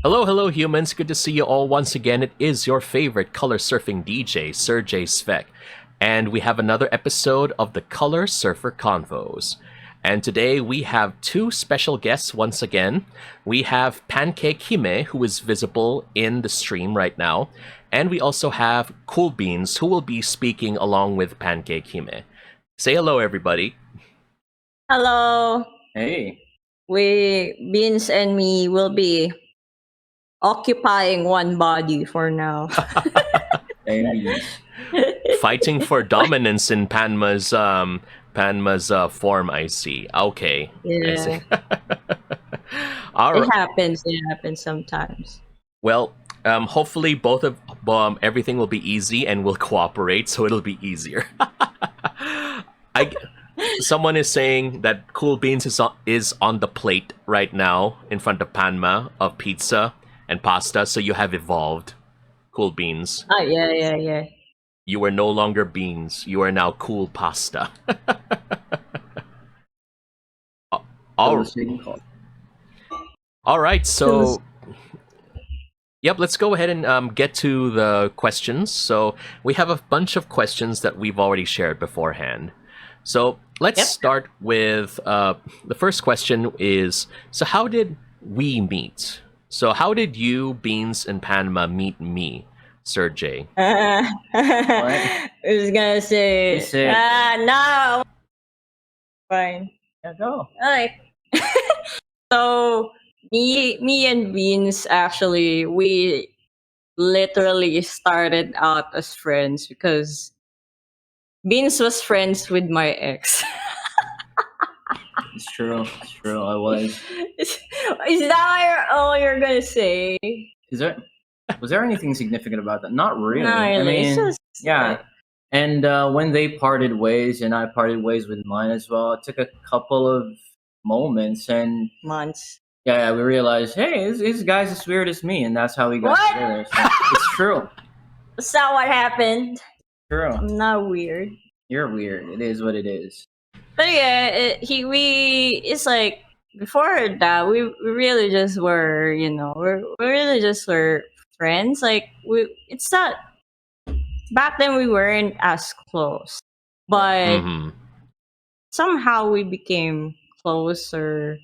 Hello, hello, humans. Good to see you all once again. It is your favorite color surfing DJ, Serjay Svek. And we have another episode of the Color Surfer Convos. And today we have two special guests once again. We have Pancake Hime, who is visible in the stream right now. And we also have Cool Beans, who will be speaking along with Pancake Hime. Say hello, everybody. Hello. Hey. Beans and me will be occupying one body for now. Fighting for dominance in Panma's form, I see. Okay. Yeah. I see. All right. It happens sometimes. Well, hopefully both of everything will be easy and we'll cooperate, so it'll be easier. Someone is saying that Cool Beans is on the plate right now in front of Panma of pizza and pasta, so you have evolved, Cool Beans. Oh, yeah. You are no longer beans. You are now cool pasta. All right, so... Yep, let's go ahead and get to the questions. So we have a bunch of questions that we've already shared beforehand. So let's start with the first question is, so how did we meet? So how did you, Beans, and Panma meet me, Serjay? I was gonna say, no. Fine. Yeah, go. Alright. So me and Beans, actually, we literally started out as friends because Beans was friends with my ex. It's true. I was. Is that all you're gonna say? Was there anything significant about that? Not really. No, really. I mean, It's just, yeah. And when they parted ways, and I parted ways with mine as well, it took a couple of moments and months. Yeah, we realized, hey, this guy's as weird as me, and that's how we got together. So it's true. That's not what happened. True. I'm not weird. You're weird. It is what it is. But yeah, it's like before that we really just were, we really just were friends. Like it's not back then we weren't as close, but somehow we became closer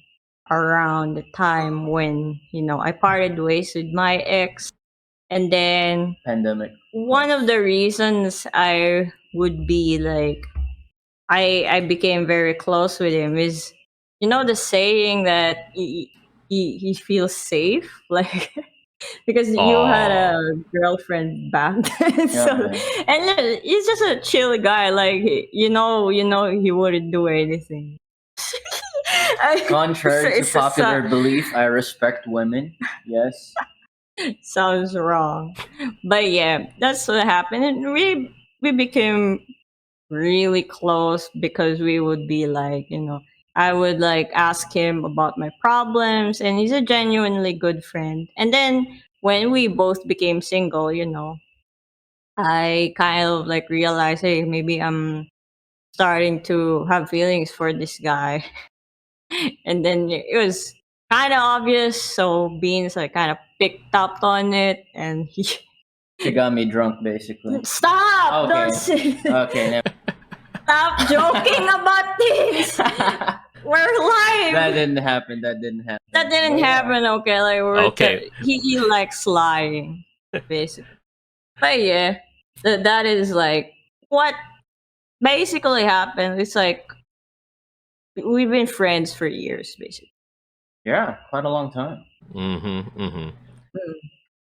around the time when I parted ways with my ex, and then pandemic. One of the reasons I would be like I became very close with him is the saying that he feels safe, like because you had a girlfriend back then. And he's just a chill guy, like he wouldn't do anything. Contrary to popular belief, I respect women. Yes. Sounds wrong. But yeah, that's what happened. And we became really close because we would be like, I would like ask him about my problems, and he's a genuinely good friend. And then when we both became single, I kind of like realized, hey, maybe I'm starting to have feelings for this guy. And then it was kind of obvious, so Beans like kind of picked up on it, and he got me drunk, basically. Stop! Okay. Okay. Stop joking about this. We're live. That didn't happen. Okay, like okay. He likes lying, basically. But yeah, that is like what basically happened. It's like we've been friends for years, basically. Yeah, quite a long time.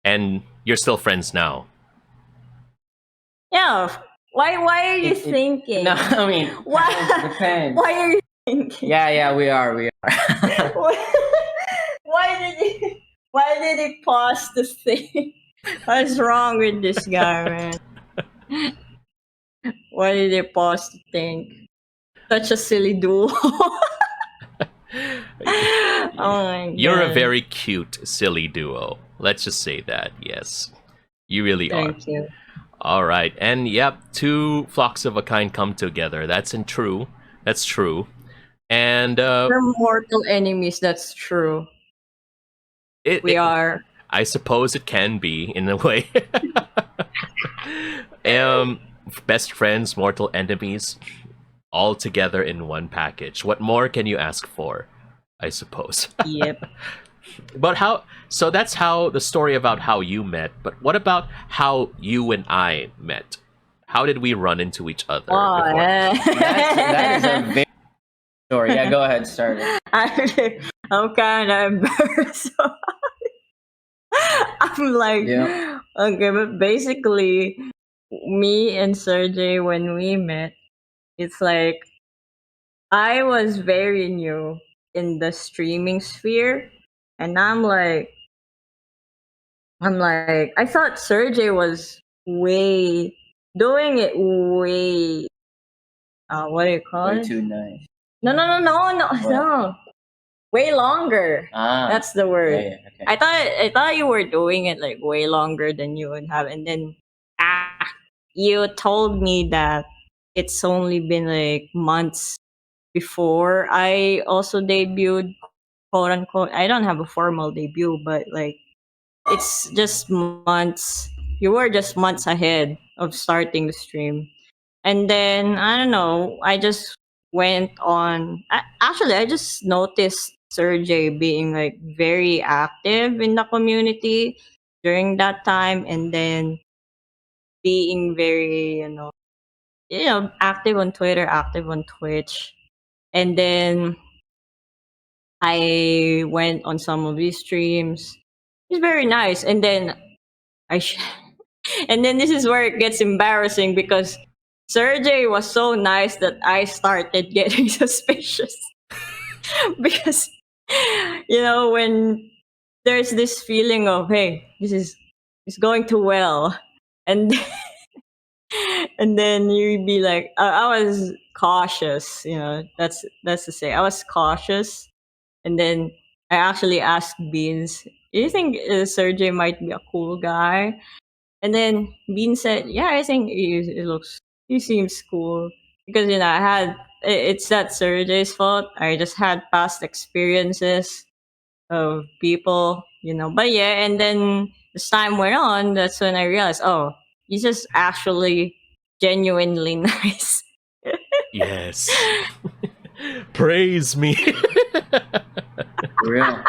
And you're still friends now. Yeah. Why are you thinking? No, I mean, depends. Why are you thinking? Yeah, we are. Why did he pause the thing? What's wrong with this guy, man? Why did he pause the thing? Such a silly duo. Oh my God. You're a very cute, silly duo. Let's just say that, yes. You really are. Thank you. All right. And yep, two flocks of a kind come together. That's true. And we're mortal enemies, that's true. We are. I suppose it can be in a way. Best friends, mortal enemies, all together in one package. What more can you ask for? I suppose. Yep. But how? So that's how the story about how you met. But what about how you and I met? How did we run into each other Oh, before? That is a very story. Yeah, go ahead, start it. I'm kind of embarrassed. I'm like, Yeah. okay, but basically, me and Serjay, when we met, it's like I was very new in the streaming sphere, and I thought Serjay was way doing it way. What do you call Way it? too nice. No, What? no. Way longer. Ah, That's the word. yeah, okay. I thought you were doing it like way longer than you would have, and then you told me that it's only been like months before I also debuted, quote unquote. I don't have a formal debut, but like it's just months. You were just months ahead of starting the stream. And then I don't know. I just went on. Actually, I just noticed Serjay being like very active in the community during that time, and then being very active on Twitter, active on Twitch, and then I went on some of these streams. It's very nice, and then I. And then this is where it gets embarrassing because Sergey was so nice that I started getting suspicious. Because when there's this feeling of, hey, this is it's going too well, and and then you'd be like, I was cautious, that's to say I was cautious, and then I actually asked Beans, do you think Sergey might be a cool guy? And then Bean said, "Yeah, I think he seems cool because it's not Sergey's fault. I just had past experiences of people, But yeah, and then as time went on, that's when I realized, oh, he's just actually genuinely nice. Yes. Praise me. For real.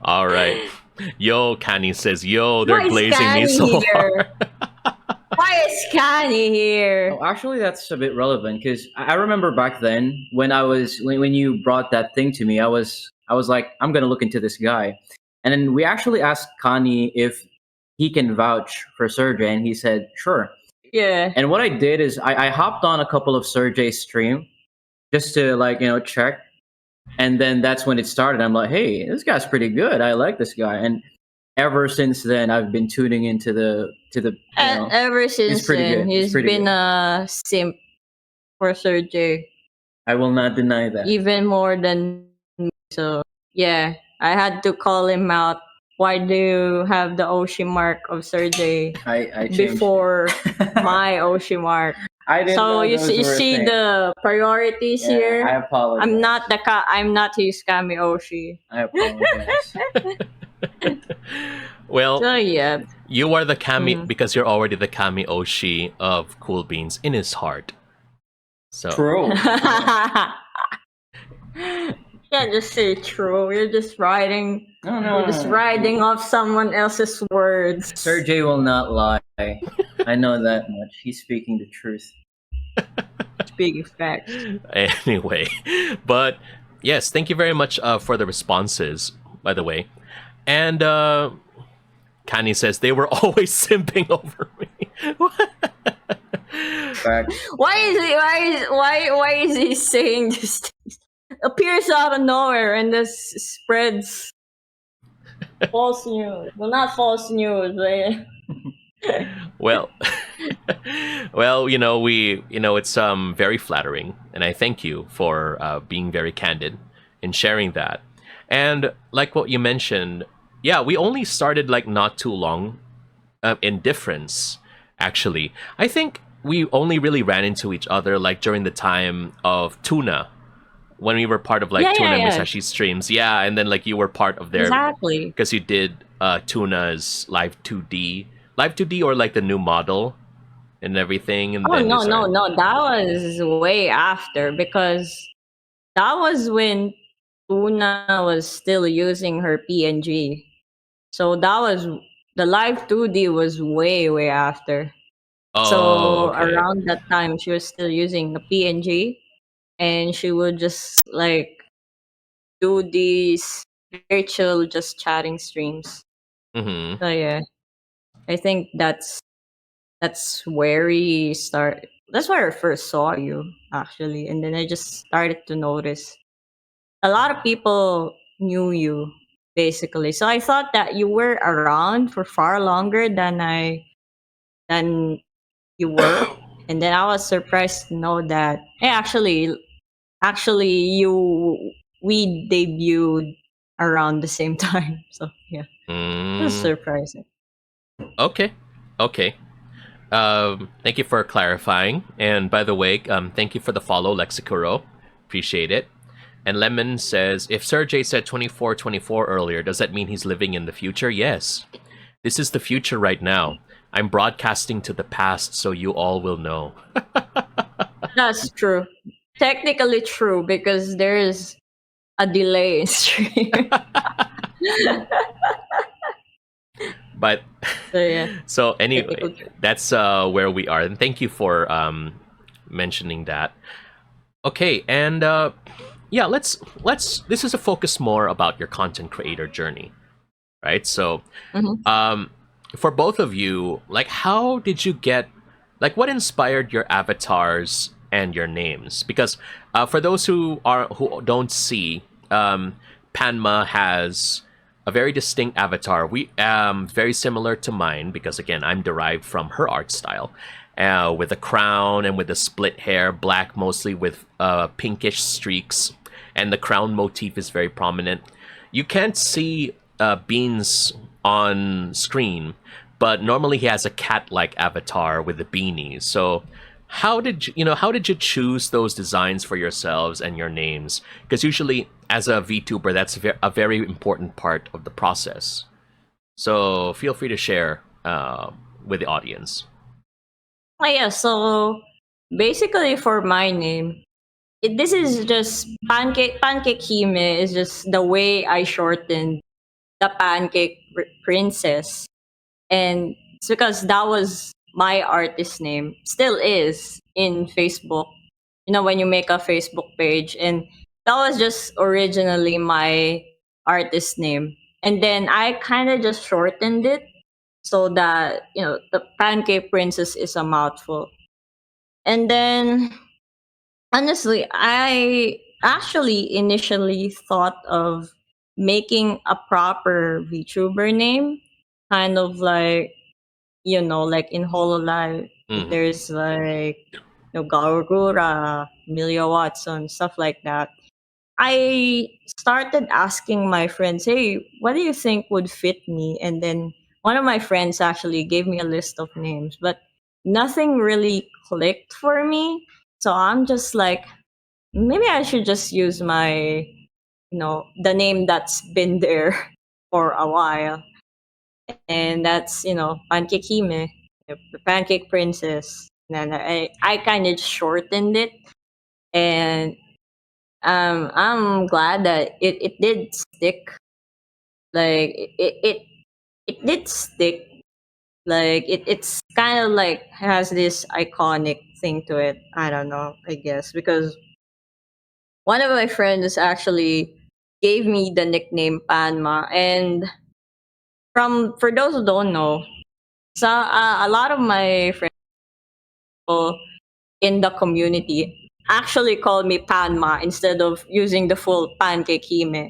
All right. Yo, Kanye says, yo, they're Why is glazing me Canny so here? hard. Why is Canny here? Oh, actually, that's a bit relevant because I remember back then when when you brought that thing to me, I was like, I'm gonna look into this guy, and then we actually asked Kanye if he can vouch for Sergey, and he said sure. Yeah. And what I did is I hopped on a couple of Sergey's stream just to check, and then that's when it started. I'm like, hey, this guy's pretty good. I like this guy, and ever since then, I've been tuning into the Ever since pretty then, good. It's he's pretty been good. a simp for Sergey. I will not deny that. Even more than me. So yeah, I had to call him out. Why do you have the Oshi mark of Sergey I changed before it. my Oshi mark? I didn't So know you those see, you were a see thing. the priorities Yeah, I here. apologize. I'm not his Kami Oshi. I apologize. Well, So yeah. you are the Kami Mhm. because you're already the Kami Oshi of Cool Beans in his heart. So True. Can't just say true. You're just riding. No, no, You're just no. riding off someone else's words. Sergey will not lie. I know that much. He's speaking the truth. Speaking facts. anyway, but yes, thank you very much for the responses, by the way. And Kanye says they were always simping over me. Fact. Why is he saying this? Appears out of nowhere and this spreads false news. Well, not false news, but well, well, it's very flattering, and I thank you for being very candid in sharing that. And like what you mentioned, yeah, we only started like not too long in difference. Actually, I think we only really ran into each other like during the time of Tuna, when we were part of like Yeah, Tuna yeah, and yeah. Misashi streams. Yeah, and then like you were part of their exactly. because you did Tuna's Live 2D, or like the new model and everything, and Oh then you no, no, started. no. That was way after because that was when Tuna was still using her PNG. So that was the live 2D was way, way after. Oh, So okay. around that time, she was still using the PNG, and she would just like do these very chill, just chatting streams. Mm-hmm. So yeah, I think that's where we start. That's where I first saw you actually, and then I just started to notice a lot of people knew you basically. So I thought that you were around for far longer than you were, and then I was surprised to know that hey, actually you we debuted around the same time. So yeah, it was Mm, surprising. okay. Okay. Thank you for clarifying. And by the way, thank you for the follow, Lexicuro. Appreciate it. And Lemon says, if Serjay said 2424 earlier, does that mean he's living in the future? Yes. This is the future right now. I'm broadcasting to the past so you all will know. That's true. Technically true because there is a delay in stream. But So yeah, so anyway, technically true. that's where we are. And thank you for mentioning that. Okay, and yeah, let's this is a focus more about your content creator journey, right? So Mhm. um for both of you, like how did you get, like what inspired your avatars and your names? Because for those who don't see, Panma has a very distinct avatar. We very similar to mine because again I'm derived from her art style, with a crown and with the split hair, black mostly with pinkish streaks, and the crown motif is very prominent. You can't see Beans on screen, but normally he has a cat-like avatar with a beanie. So how did you choose those designs for yourselves and your names? Because usually as a VTuber, that's a very important part of the process. So feel free to share with the audience. Oh yeah, so basically for my name, this is just pancake hime is just the way I shortened the princess, and it's because that was my artist name, still is in Facebook. You know when you make a Facebook page, and that was just originally my artist name, and then I kind of just shortened it so that the pancake princess is a mouthful. And then honestly, I actually initially thought of making a proper VTuber name, kind of like like in Hololive, Hmm. there's like Gargura, Amelia Watson, stuff like that. I started asking my friends, "Hey, what do you think would fit me?" And then one of my friends actually gave me a list of names, but nothing really clicked for me. So I'm just like, maybe I should just use my, the name that's been there for a while, and that's Pancake Hime, the Pancake Princess. And then I kind of shortened it, and I'm glad that it did stick. Like it did stick. Like it's kind of like has this iconic thing to it. I don't know. I guess because one of my friends actually gave me the nickname Panma, and for those who don't know, so a lot of my friends in the community actually call me Panma instead of using the full Pancake Hime.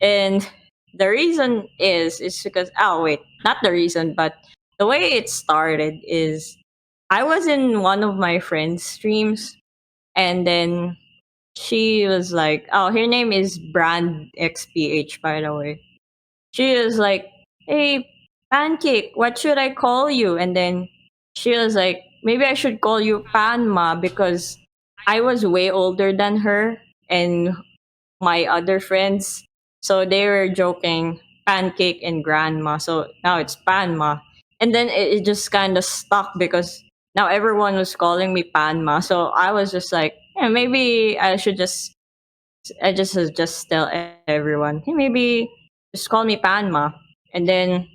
And the reason is because oh wait, not the reason, but the way it started is I was in one of my friends' streams, and then she was like, "Oh, her name is Brand XPH, by the way." She was like, "Hey, Pancake, what should I call you?" And then she was like, "Maybe I should call you Panma because I was way older than her and my other friends." So they were joking, pancake and grandma. So now it's Panma. And then it just kind of stuck because now everyone was calling me Panma. So I was just like, yeah, maybe I just tell everyone, hey, maybe just call me Panma. And then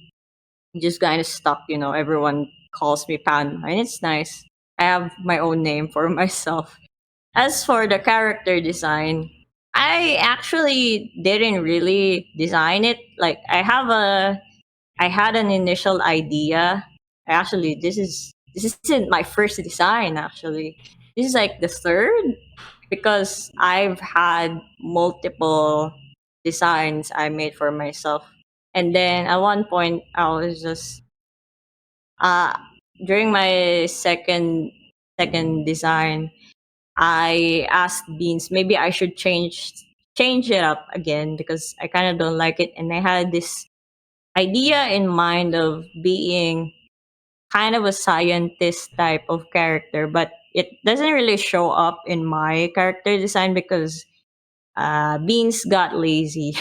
it just kind of stuck, everyone calls me Panma. And it's nice. I have my own name for myself. As for the character design, I actually didn't really design it. Like I had an initial idea. Actually, this isn't my first design. Actually, this is like the third because I've had multiple designs I made for myself. And then at one point, I was just uh during my second design, I asked Beans maybe I should change it up again because I kind of don't like it, and I had this idea in mind of being kind of a scientist type of character, but it doesn't really show up in my character design because Beans got lazy.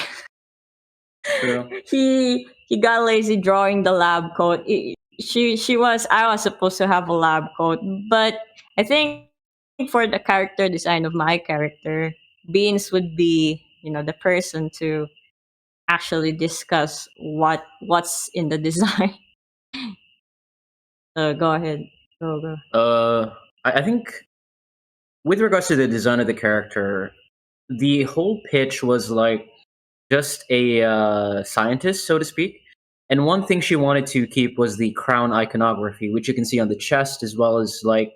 True. He got lazy drawing the lab coat. She was I was supposed to have a lab coat, but I think for the character design of my character, Beans would be the person to actually discuss what's in the design. Go ahead. Go. I think with regards to the design of the character, the whole pitch was like just a scientist, so to speak. And one thing she wanted to keep was the crown iconography, which you can see on the chest, as well as like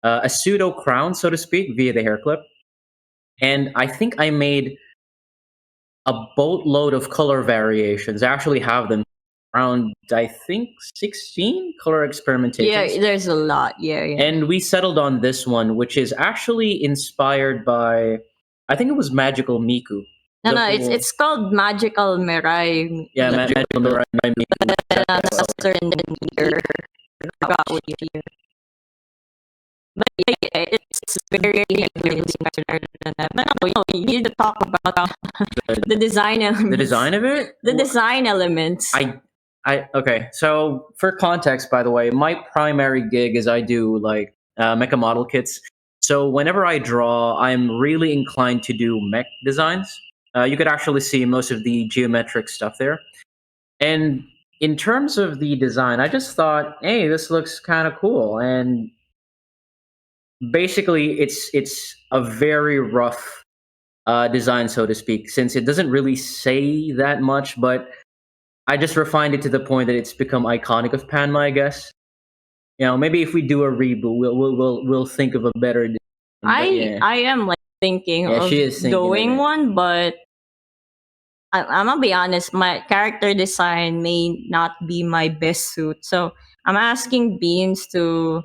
a pseudo crown, so to speak, via the hair clip. And I think I made a boatload of color variations. I actually have them around, I think, 16 color experimentations. Yeah, there's a lot. Yeah. And we settled on this one, which is actually inspired by, I think it was Magical Miku. No, it's called Magical Mirai. Yeah, Magical Mirai Miku. And then here, forgot what year. But yeah, it's very heavily inspired than that. But no, you need to talk about the design elements. The design of it? The design elements. Okay. So for context, by the way, my primary gig is I do like mecha model kits. So whenever I draw, I'm really inclined to do mech designs. You could actually see most of the geometric stuff there. And in terms of the design, I just thought, hey, this looks kind of cool. And basically, it's a very rough design, so to speak, since it doesn't really say that much, but I just refined it to the point that it's become iconic of Panma, I guess. Maybe if we do a reboot, we'll think of a better design. I am like thinking of doing one, but I'm gonna be honest, my character design may not be my best suit. So I'm asking Beans to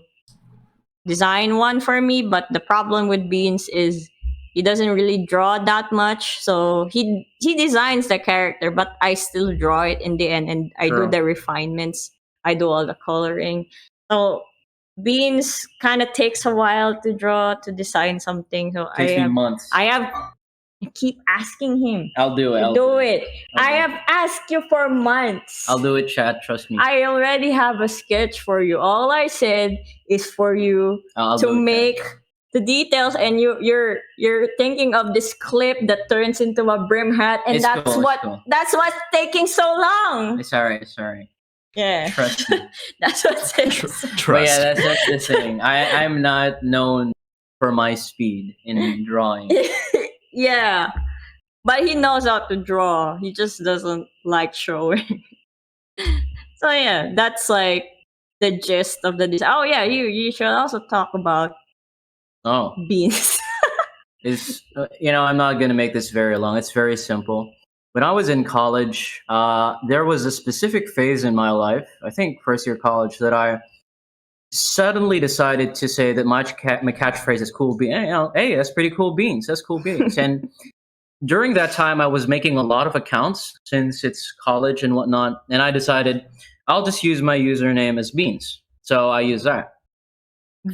design one for me, but the problem with Beans is he doesn't really draw that much. So he designs the character, but I still draw it in the end, and I do the refinements. I do all the coloring. So Beans kind of takes a while to draw, to design something. So takes me months. I keep asking him. I'll do it. I have asked you for months. I'll do it, chat. Trust me. I already have a sketch for you. All I said is for you to make the details, and you're thinking of this clip that turns into a brim hat, and that's what's taking so long. It's alright. Yeah. Trust me. That's what's taking. Trust. But yeah, that's the thing. I'm not known for my speed in drawing. Yeah, but he knows how to draw. He just doesn't like showing. So yeah, that's like the gist of the design. Oh yeah, you should also talk about Beans. I'm not gonna make this very long. It's very simple. When I was in college, there was a specific phase in my life, I think first year college, that I suddenly decided to say that my catchphrase is cool beans. Hey, that's pretty cool beans. That's cool beans. And during that time, I was making a lot of accounts since it's college and whatnot. And I decided I'll just use my username as beans. So I use that.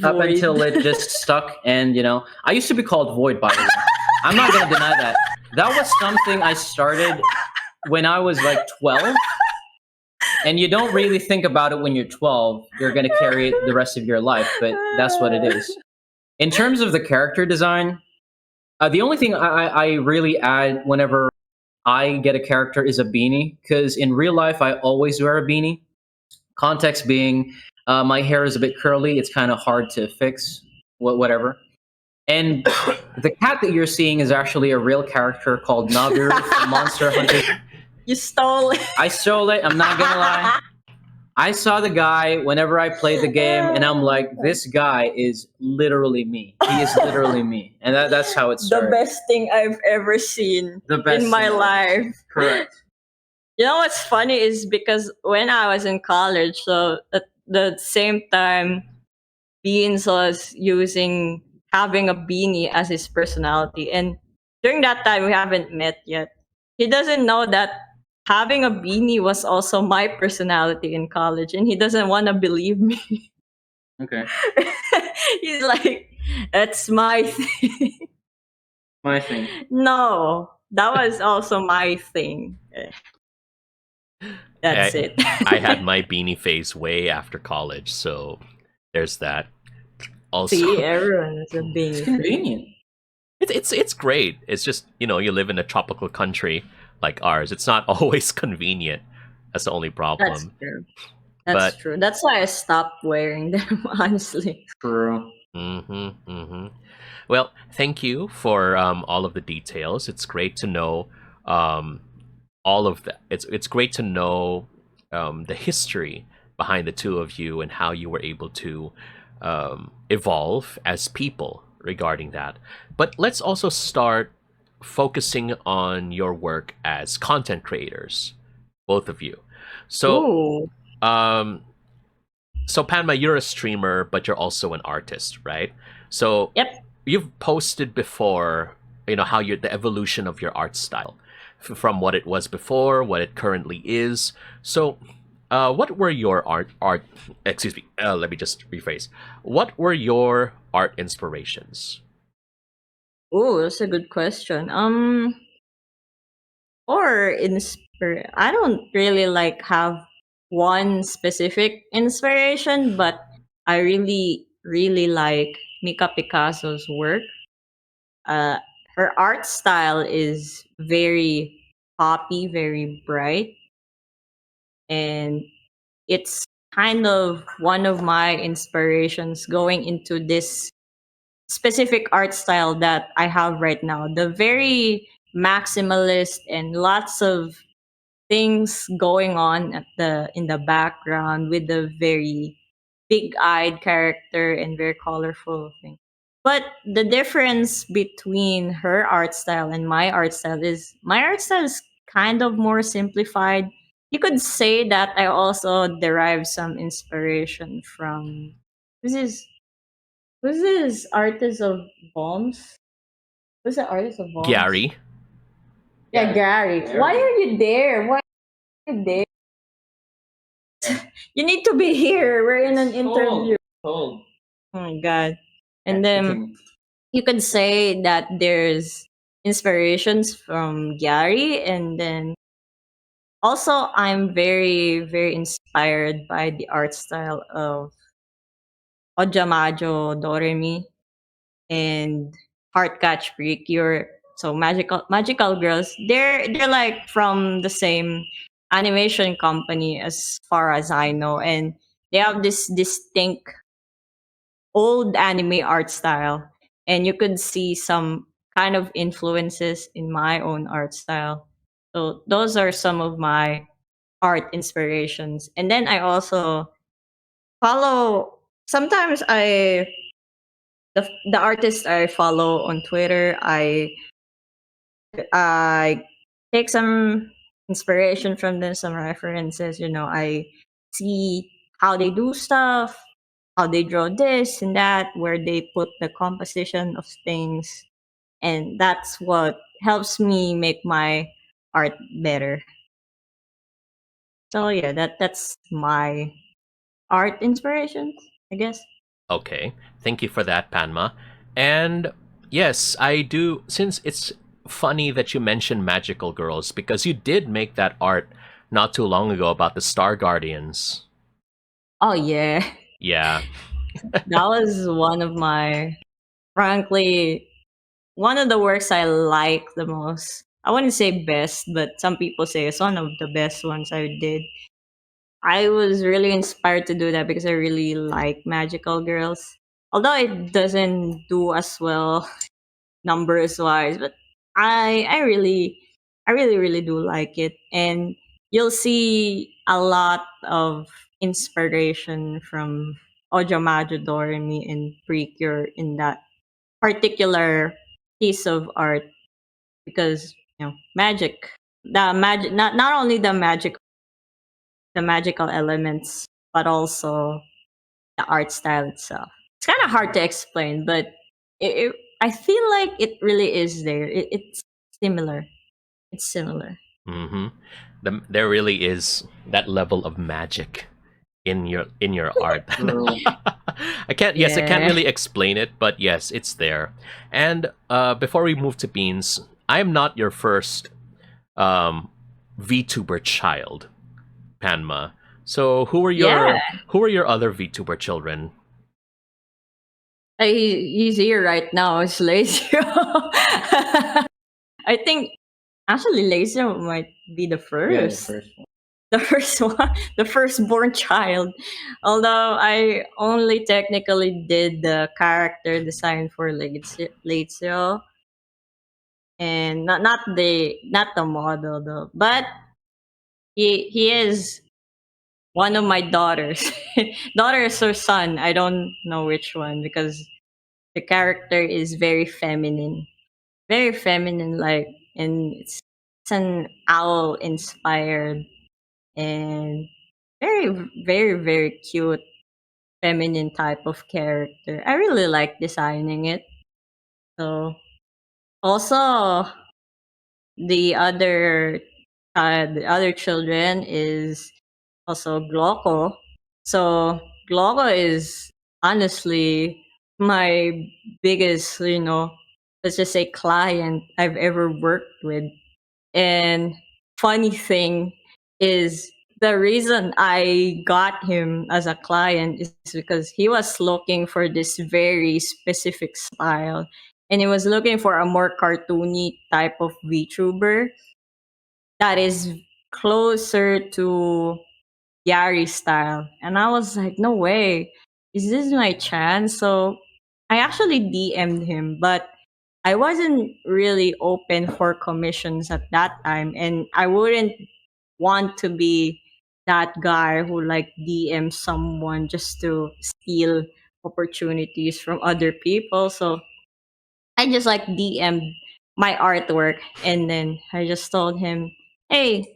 Up until it just stuck. And, I used to be called Void, by the way. I'm not going to deny that. That was something I started. when I was like 12. And you don't really think about it when you're 12. You're going to carry it the rest of your life, but that's what it is. In terms of the character design, the only thing I really add whenever I get a character is a beanie, because in real life, I always wear a beanie. Context being, my hair is a bit curly. It's kind of hard to fix, whatever. And the cat that you're seeing is actually a real character called Naviru from Monster Hunter. You stole it. I stole it. I'm not gonna lie. I saw the guy whenever I played the game, and I'm like, this guy is literally me. He is literally me, and that's how it The started. best thing I've ever seen The best in my thing. life. Correct. You know what's funny is because when I was in college, so at the same time, Beans was having a beanie as his personality, and during that time we haven't met yet. He doesn't know that having a beanie was also my personality in college, and he doesn't want to believe me. Okay. He's like, "That's my thing." My thing. No, that was also my thing. That's it. I had my beanie phase way after college, so there's that. Also, See, everyone has a It's beanie. convenient. it's great. It's just, you know, you live in a tropical country like ours. It's not always convenient. That's the only problem. That's true. That's But- true. That's why I stopped wearing them, honestly. True. Well, thank you for all of the details. It's great to know all of that. It's great to know the history behind the two of you and how you were able to evolve as people regarding that. But let's also start focusing on your work as content creators, both of you. So, Ooh. so Panma, you're a streamer, but you're also an artist, right? So, Yep. you've posted before, you know, how the evolution of your art style, from what it was before, what it currently is. So, what were your excuse me, let me just rephrase. What were your art inspirations? Ooh, that's a good question. I don't really like have one specific inspiration, but I really, really like Mika Picasso's work. Uh, her art style is very poppy, very bright, and it's kind of one of my inspirations going into this specific art style that I have right now. The very maximalist and lots of things going on in the background with the very big-eyed character and very colorful thing. But the difference between her art style and my art style is my art style is kind of more simplified. You could say that I also derive some inspiration from this is who's this artist of bombs? Who's the artist of bombs? Gary. Yeah, Gary. Why are you there? Why are you there? You need to be here. We're in an interview. Cold. Oh my god. And then you could say that there's inspirations from Gary, and then also I'm very, very inspired by the art style of Ojamajo Doremi and Heartcatch Precure. So magical girls. They're like from the same animation company as far as I know, and they have this distinct old anime art style, and you could see some kind of influences in my own art style. So those are some of my art inspirations. And then I also follow sometimes the artists I follow on Twitter, I take some inspiration from them, some references. You know, I see how they do stuff, how they draw this and that, where they put the composition of things, and that's what helps me make my art better. So yeah, that's my art inspirations, I guess. Okay, thank you for that, Panma. And yes, I do. Since it's funny that you mentioned magical girls because you did make that art not too long ago about the Star Guardians. Oh yeah, Yeah. that was one of my, frankly, one of the works I like the most. I wouldn't say best, but some people say it's one of the best ones I did. I was really inspired to do that because I really like magical girls. Although it doesn't do as well numbers wise, but I really do like it. And you'll see a lot of inspiration from Ojamajo Doremi and Precure in that particular piece of art because magic, the magic, not only the magical elements, but also the art style itself. It's kind of hard to explain, but I feel like it really is there. It's similar. It's similar. Mm-hmm. There really is that level of magic in your art. True. I can't Yeah. really explain it, but yes, it's there. And before we move to Beans, I'm not your first um, VTuber child, Panma. So Yeah. who are your other VTuber children? He's here right now. It's Lazio. I think actually Lazio might be the Yeah, the first. first one. The first one, the firstborn child. Although I only technically did the character design for Lazio and not the model though. But he is one of my daughters. Daughters or son, I don't know which one because the character is very feminine like, and it's an owl inspired and very very cute feminine type of character. I really like designing it. So also the other children is also Gloco. So Gloco is honestly my biggest, let's just say client I've ever worked with. And funny thing is the reason I got him as a client is because he was looking for this very specific style and he was looking for a more cartoony type of VTuber that is closer to Yari style. And I was like, no way. Is this my chance? So I actually DM'd him, but I wasn't really open for commissions at that time. And I wouldn't want to be that guy who like DM someone just to steal opportunities from other people. So I just like DM'd my artwork and then I just told him, hey,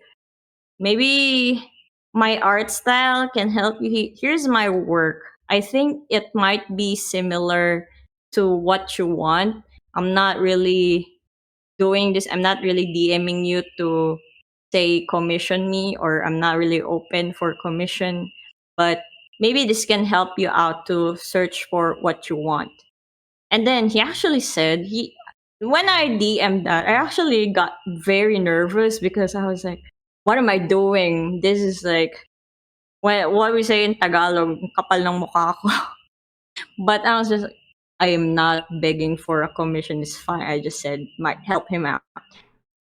maybe my art style can help you. Here's my work. I think it might be similar to what you want. I'm not really doing this. I'm not really DMing you to say commission me, or I'm not really open for commission, but maybe this can help you out to search for what you want. And then he actually said when I DM'd that, I actually got very nervous because I was like, what am I doing? This is like what we say in Tagalog, kapal ng mukha ko. But I was just like, I am not begging for a commission. It's fine. I just said might help him out.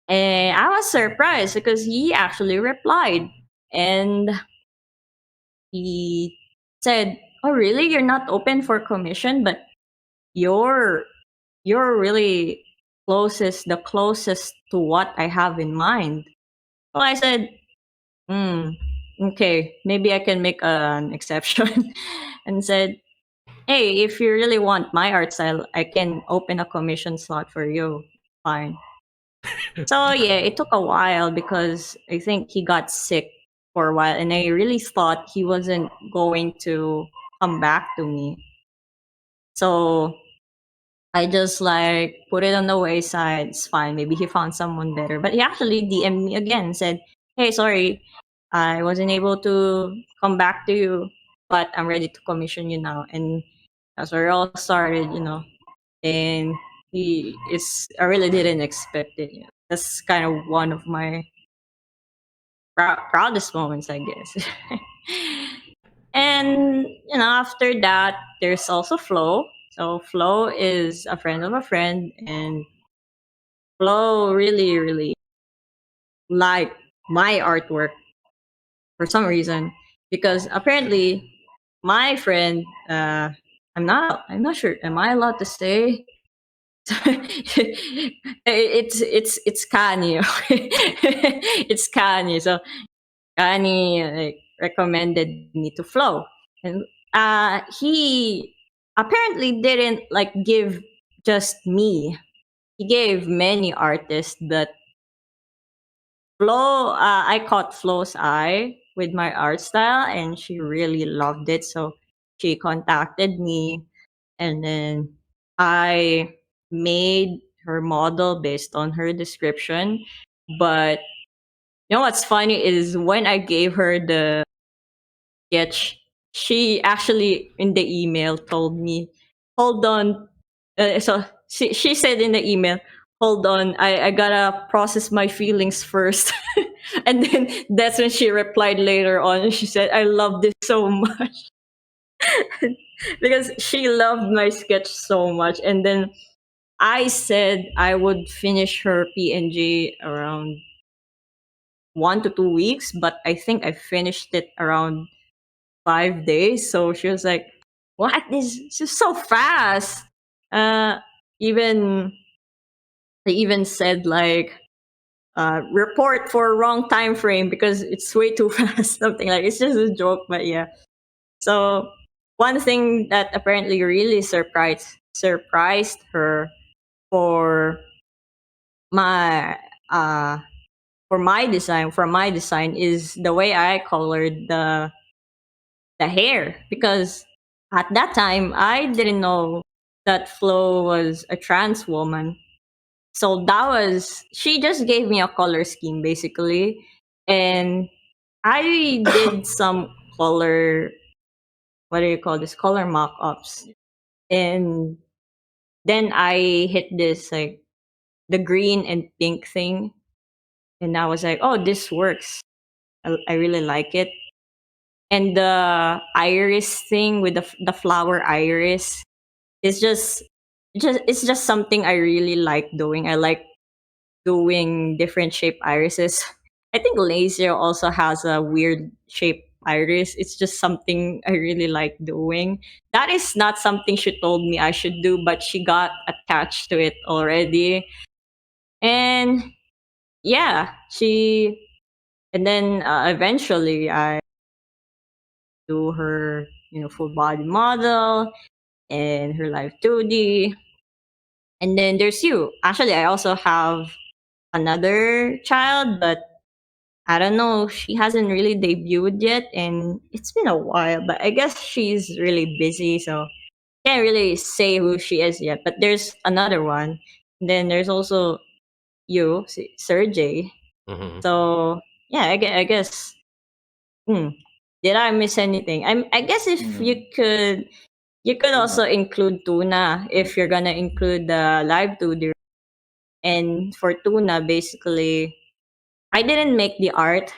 And I was surprised because he actually replied and he said, "Oh, really? You're not open for commission, but you're you're really the closest to what I have in mind." So I said, "Hmm, okay, maybe I can make an exception," and said, "Hey, if you really want my art style, I can open a commission slot for you. Fine." So yeah, it took a while because I think he got sick for a while, and I really thought he wasn't going to come back to me. So I just like put it on the wayside. It's fine. Maybe he found someone better. But he actually DM'd me again and said, "Hey, sorry, I wasn't able to come back to you, but I'm ready to commission you now." And that's where it all started. And I really didn't expect it. That's kind of one of my proudest moments, I guess. And after that, there's also Flo. So Flo is a friend of a friend, and Flo really, really liked my artwork for some reason, because apparently my friend, I'm not sure. Am I allowed to say? It's Kanye. It's Kanye. So Kanye like, recommended me to Flow, and he apparently didn't like give just me. He gave many artists, but Flo, I caught Flo's eye with my art style, and she really loved it. So she contacted me, and then I made her model based on her description. But what's funny is when I gave her the sketch, she actually in the email told me, "Hold on." So she said in the email, "Hold on, I gotta process my feelings first." And then that's when she replied later on. She said, "I love this so much." Because she loved my sketch so much. And then I said I would finish her PNG around 1 to 2 weeks, but I think I finished it around 5 days. So she was like, "What? This is so fast." Uh, even they even said like, report for wrong time frame because it's way too fast. Something like it's just a joke, but yeah. So one thing that apparently really surprised her for my uh for my design is the way I colored the hair, because at that time I didn't know that Flo was a trans woman. So that was she just gave me a color scheme basically, and I did some color, what do you call this, color mock-ups, and then I hit this like the green and pink thing, and I was like, oh, this works. I really like it. And the iris thing with the flower iris is just something I really like doing. I like doing different shape irises. I think laser also has a weird shape iris. It's just something I really like doing. That is not something she told me I should do, but she got attached to it already. And yeah, and then eventually I do her, full body model and her live 2D. And then there's you. Actually, I also have another child, but I don't know. She hasn't really debuted yet, and it's been a while. But I guess she's really busy, so can't really say who she is yet. But there's another one. And then there's also you, Serjay. Hmm. So yeah, I guess. Hmm, did I miss anything? I guess if Mm. you could also include Tuna if you're gonna include the live 2D. And for Tuna, basically, I didn't make the art.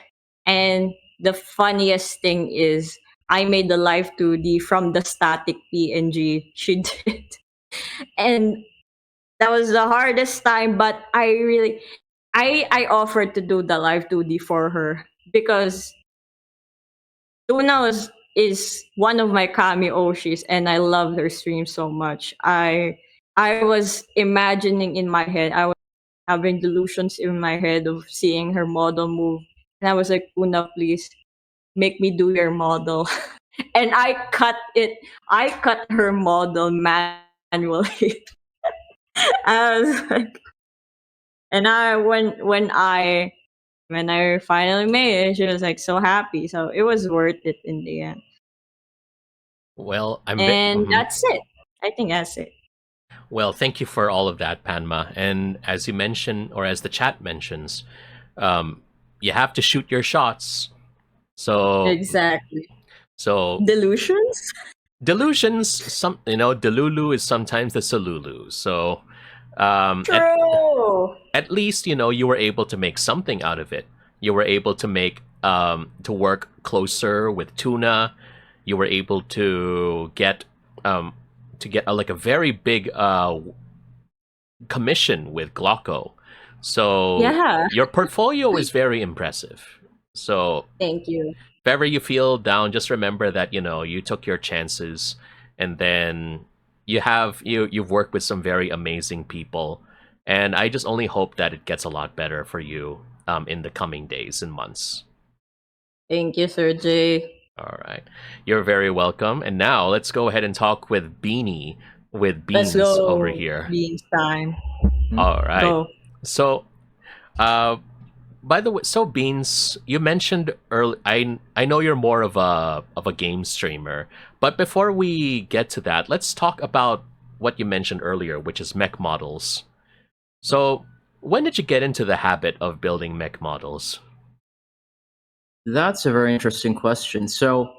And the funniest thing is, I made the live 2D from the static PNG she did. And that was the hardest time, but I offered to do the live 2D for her because Tuna is one of my Kami Oshis, and I love her stream so much. I was imagining in my head, I was having delusions in my head of seeing her model move. And I was like, Tuna, please make me do your model. And I cut her model manually. I was like, and I when I finally made it, she was like so happy. So it was worth it in the end. Well, And that's it. I think that's it. well, thank you for all of that, Panma. And as you mentioned, or as the chat mentions, you have to shoot your shots. So, Exactly. so Delusions? delusions. Delulu is sometimes the Solulu. So, At, True. at least you were able to make something out of it. You were able to make to work closer with Tuna. You were able to get like a very big commission with Glocko. So Yeah. your portfolio is very impressive. So Thank you. if ever you feel down, just remember that you took your chances, and then you've worked with some very amazing people, and I just only hope that it gets a lot better for you in the coming days and months. Thank you, Serjay. All right, you're very welcome. And now let's go ahead and talk with Beanie with Let's Beans go. over here. Beans time. All right, Go. so uh by the way, so Beans, you mentioned early. I know you're more of a game streamer, but before we get to that, let's talk about what you mentioned earlier, which is mech models. So, when did you get into the habit of building mech models? That's a very interesting question. So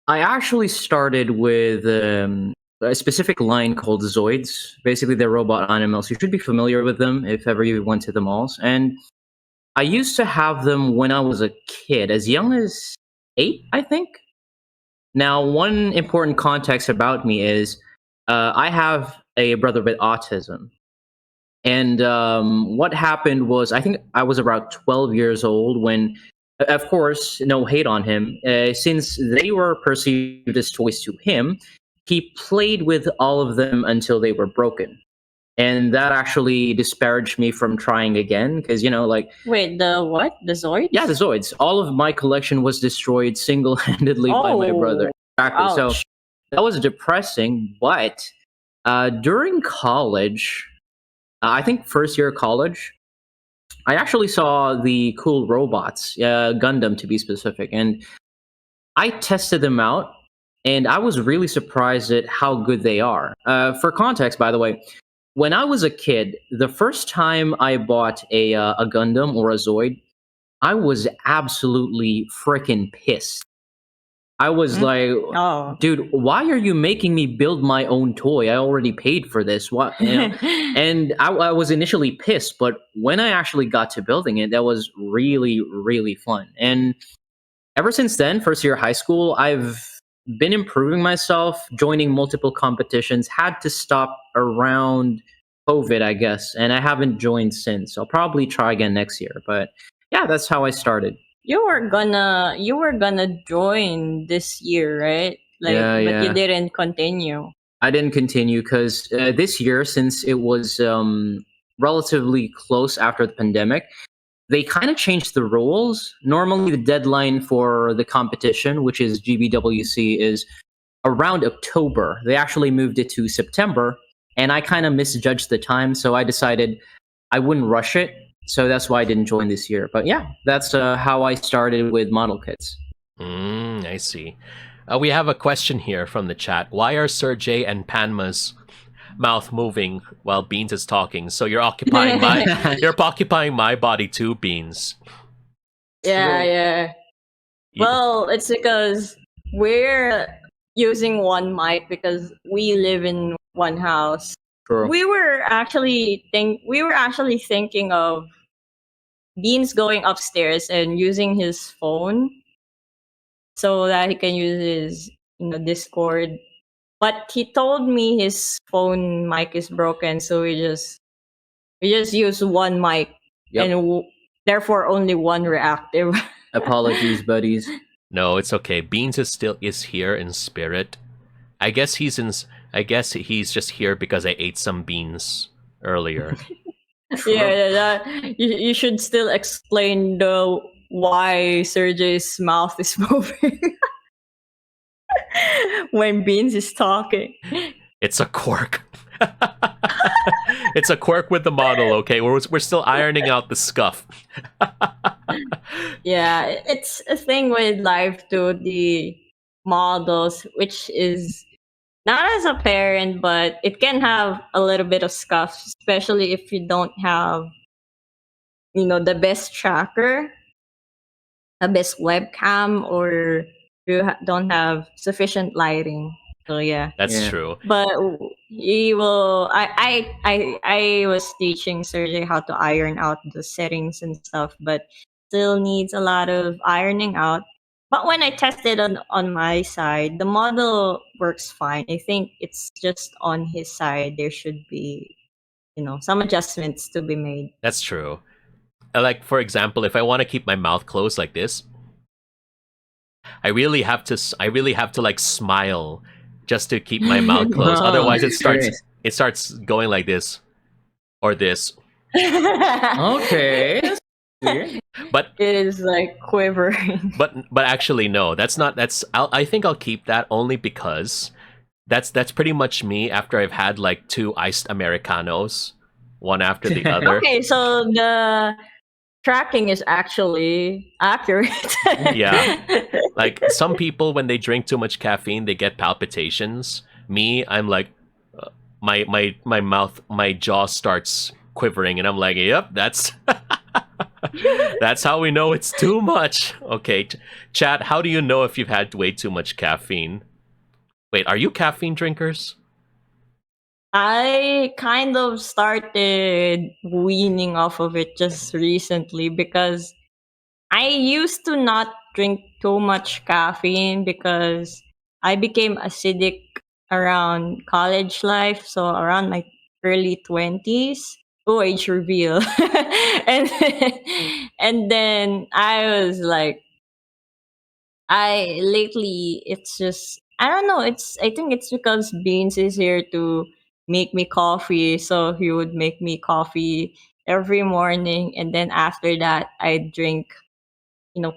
I actually started with a specific line called Zoids. Basically, they're robot animals. You should be familiar with them if ever you went to the malls. And I used to have them when I was a kid, as young as 8, I think. Now, one important context about me is I have a brother with autism. And what happened was, I think I was about 12 years old when, of course, no hate on him, since they were perceived as toys to him, he played with all of them until they were broken. And that actually disparaged me from trying again because, like, Wait, the what? The Zoids? yeah, the Zoids. All of my collection was destroyed single handedly by my brother. Exactly. So Ouch. that was depressing. But during college, I think first year of college, I actually saw the cool robots, Gundam to be specific, and I tested them out, and I was really surprised at how good they are. For context, by the way, when I was a kid, the first time I bought a Gundam or a Zoid, I was absolutely freaking pissed. I was like, Oh. dude, why are you making me build my own toy? I already paid for this. What? And I was initially pissed, but when I actually got to building it, that was really, really fun. And ever since then, first year of high school, I've been improving myself, joining multiple competitions, had to stop around COVID, I guess, and I haven't joined since. I'll probably try again next year. But yeah, that's how I started. You were gonna join this year, right? Like, Yeah, but you yeah. didn't continue. I didn't continue because this year, since it was relatively close after the pandemic, they kind of changed the rules. Normally, the deadline for the competition, which is GBWC, is around October. They actually moved it to September, and I kind of misjudged the time, so I decided I wouldn't rush it. So that's why I didn't join this year. But yeah, that's how I started with model kits. I see. We have a question here from the chat. Why are Serjay and Panma's mouth moving while Beans is talking? So you're occupying my body too, Beans. Yeah, yeah. Well, it's because we're using one mic because we live in one house. True. We were actually thinking of Beans going upstairs and using his phone so that he can use his Discord. But he told me his phone mic is broken, so we just use one mic Yep. and therefore only one reactive. Apologies, buddies. No, it's okay. Beans is here in spirit. I guess he's just here because I ate some beans earlier. Yeah. You should still explain the why Sergey's mouth is moving when Beans is talking. It's a quirk. It's a quirk with the model, okay? We're still ironing out the scuff. Yeah, it's a thing with live to the models, which is not as a parent, but it can have a little bit of scuff, especially if you don't have, the best tracker, a best webcam, or you don't have sufficient lighting. So yeah. That's Yeah. true. But he will. I was teaching Serjay how to iron out the settings and stuff, but still needs a lot of ironing out. But when I tested on my side, the model works fine. I think it's just on his side there should be, some adjustments to be made. That's true. Like, for example, if I want to keep my mouth closed like this, I really have to like smile just to keep my mouth closed. Oh, Otherwise, serious. it starts going like this or this. Okay. That's weird. But It is like quivering. but actually no, I think I'll keep that only because that's pretty much me after I've had like two iced Americanos, one after the other. Okay, so the tracking is actually accurate. Yeah. Like some people when they drink too much caffeine, they get palpitations. Me, I'm like my mouth, my jaw starts quivering and I'm like, "Yep, that's that's how we know it's too much." Okay, chat, how do you know if you've had way too much caffeine? Wait, are you caffeine drinkers? I kind of started weaning off of it just recently because I used to not drink too much caffeine because I became acidic around college life, so around my early 20s. Oh, age reveal. and and then I was like, I lately it's just I don't know, I think it's because Beans is here to make me coffee, so he would make me coffee every morning, and then after that I drink,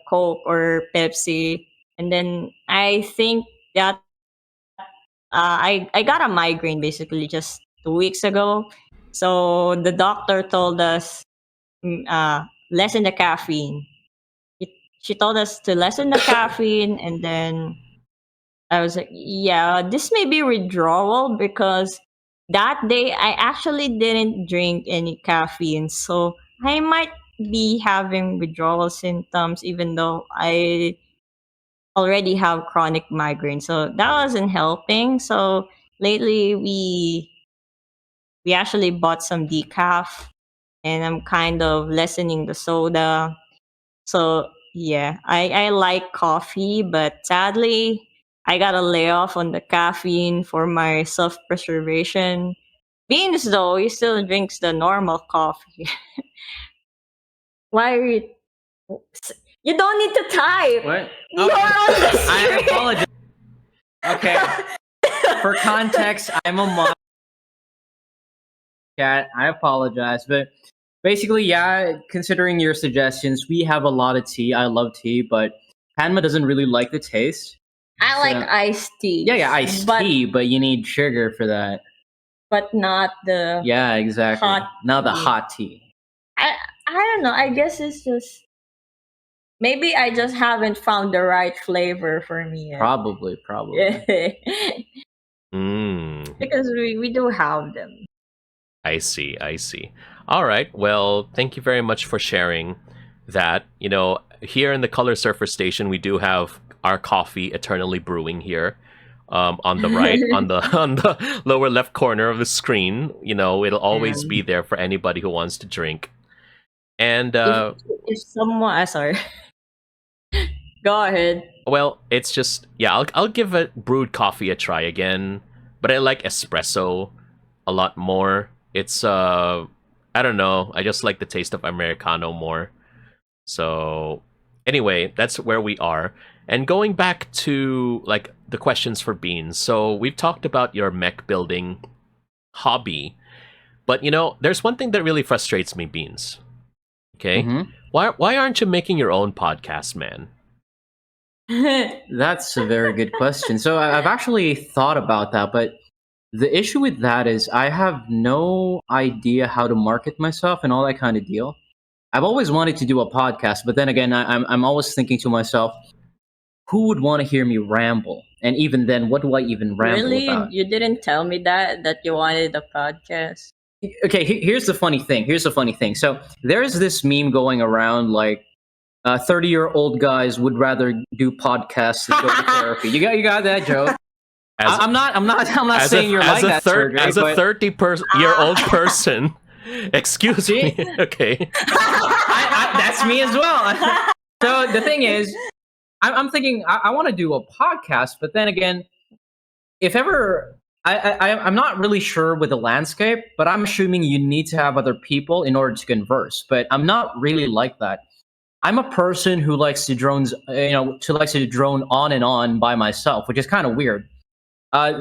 Coke or Pepsi. And then I think that I got a migraine basically just 2 weeks ago. So the doctor told us, lessen the caffeine. She told us to lessen the caffeine, and then I was like, yeah, this may be withdrawal because that day I actually didn't drink any caffeine. So I might be having withdrawal symptoms even though I already have chronic migraine. So that wasn't helping. So lately we actually bought some decaf, and I'm kind of lessening the soda. So yeah, I like coffee, but sadly I got to lay off on the caffeine for my self preservation. Beans though, he still drinks the normal coffee. Why are you? You don't need to type. What? You're on the I screen. apologize. Okay. For context, I'm a mom cat. I apologize, but basically, yeah. Considering your suggestions, we have a lot of tea. I love tea, but Hanma doesn't really like the taste. I like So- iced tea. Yeah, iced but, tea, but you need sugar for that. but not the. Yeah, exactly. Hot Not the tea. hot tea. I don't know. I guess it's just maybe I just haven't found the right flavor for me yet. Probably. Mm, Because we do have them. I see. All right. Well, thank you very much for sharing that. Here in the Color Surfer station, we do have our coffee eternally brewing here. On the right, on the lower left corner of the screen, it'll always be there for anybody who wants to drink. And If someone, sorry, go ahead. well, it's just I'll give a brewed coffee a try again, but I like espresso a lot more. It's I don't know, I just like the taste of Americano more. So anyway, that's where we are. And going back to like the questions for Beans. So we've talked about your mech building hobby, but there's one thing that really frustrates me, Beans. Okay, Mhm. why aren't you making your own podcast, man? That's a very good question. So I've actually thought about that, but the issue with that is I have no idea how to market myself and all that kind of deal. I've always wanted to do a podcast, but then again, I'm always thinking to myself, who would want to hear me ramble? And even then, what do I even ramble Really? about? You didn't tell me that you wanted a podcast. Okay, here's the funny thing. So there's this meme going around like 30-year-old guys would rather do podcasts than go to therapy. You got that joke? As I'm not. I'm not saying you're like that, Sergey. as a But 30-year-old person, excuse See? me. Okay. that's me as well. So the thing is, I'm thinking I want to do a podcast, but then again, if ever I'm not really sure with the landscape, but I'm assuming you need to have other people in order to converse. But I'm not really like that. I'm a person who likes to likes to drone on and on by myself, which is kind of weird.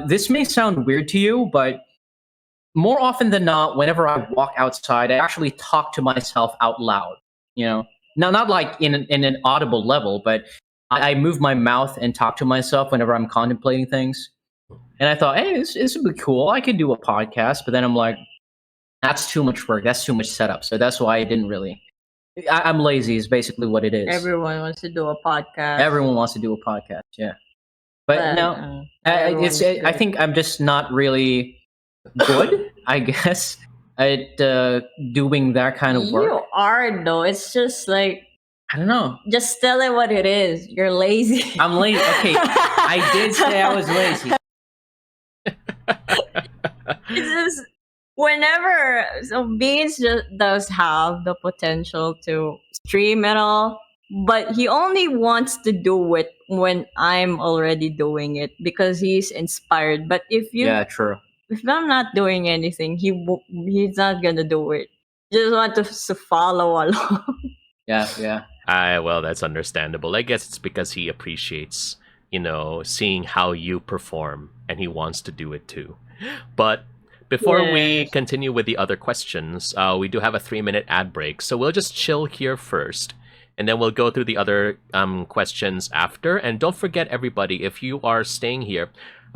This may sound weird to you, but more often than not, whenever I walk outside, I actually talk to myself out loud. Now not like in an audible level, but I move my mouth and talk to myself whenever I'm contemplating things. And I thought, hey, this would be cool. I could do a podcast, but then I'm like, that's too much work. That's too much setup. So that's why I didn't really. I'm lazy. Is basically what it is. Everyone wants to do a podcast. Everyone wants to do a podcast. Yeah, but no, it's. I think I'm just not really good. I guess at doing that kind of work. You are though. It's just like I don't know. just tell it what it is. You're lazy. I'm lazy. Okay, I did say I was lazy. It's just whenever Beans just does have the potential to stream it all, but he only wants to do it when I'm already doing it because he's inspired. But Yeah, true. if I'm not doing anything, he's not gonna do it. Just want to follow along. Yeah. Well, that's understandable. I guess it's because he appreciates, seeing how you perform, and he wants to do it too. But before we Yes. continue with the other questions, we do have a 3-minute ad break, so we'll just chill here first, and then we'll go through the other questions after. And don't forget, everybody, if you are staying here,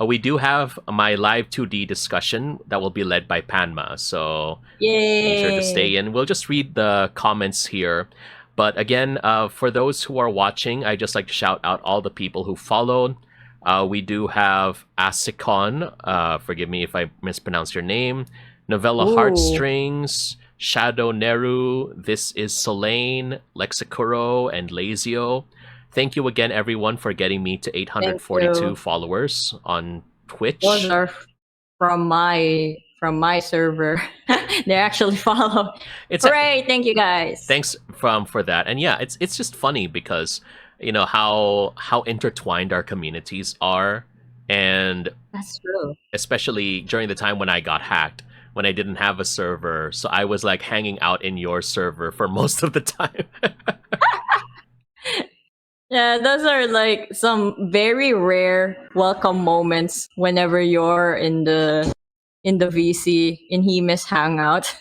we do have my live 2D discussion that will be led by Panma, so Yay! be sure to stay in. We'll just read the comments here. But again, for those who are watching, I just like to shout out all the people who followed. We do have Asikon, forgive me if I mispronounce your name, Novella Ooh. Heartstrings, Shadow Neru, This is Selene, Lexicuro, and Lazio. Thank you again, everyone, for getting me to 842 followers on Twitch. Those are from my server. They actually follow. It's Hooray! Thank you guys. Thanks for that. And yeah, it's just funny because how intertwined our communities are, and That's true. especially during the time when I got hacked, when I didn't have a server, so I was like hanging out in your server for most of the time. Yeah, those are like some very rare welcome moments whenever you're in the VC in Hemis hangout.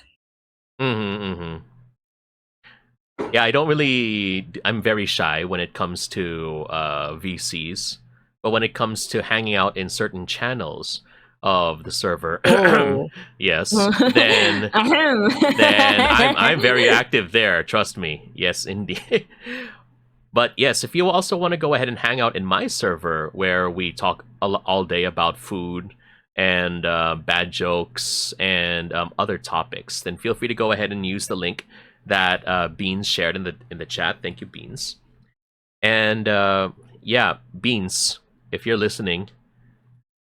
Yeah, I'm very shy when it comes to VCs, but when it comes to hanging out in certain channels of the server, Oh. yes, then I'm very active there. Trust me. Yes, indeed. But yes, if you also want to go ahead and hang out in my server where we talk all day about food and bad jokes and other topics, then feel free to go ahead and use the link that Beans shared in the chat. Thank you, Beans. And yeah, Beans, if you're listening,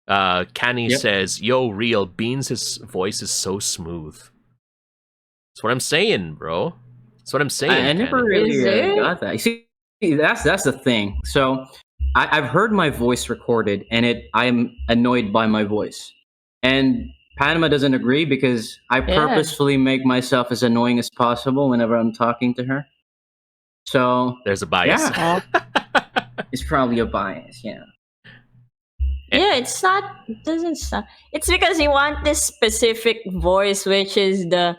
Canny says, "Yo, real Beans' voice is so smooth." That's what I'm saying, bro. That's what I'm saying. I never Canny. Is really it? got that. You see, that's the thing. So I've heard my voice recorded, and I'm annoyed by my voice. And Panama doesn't agree because I purposefully make myself as annoying as possible whenever I'm talking to her. So There's a bias. yeah, it's probably a bias. Yeah. Yeah, it doesn't sound. It's because you want this specific voice, which is the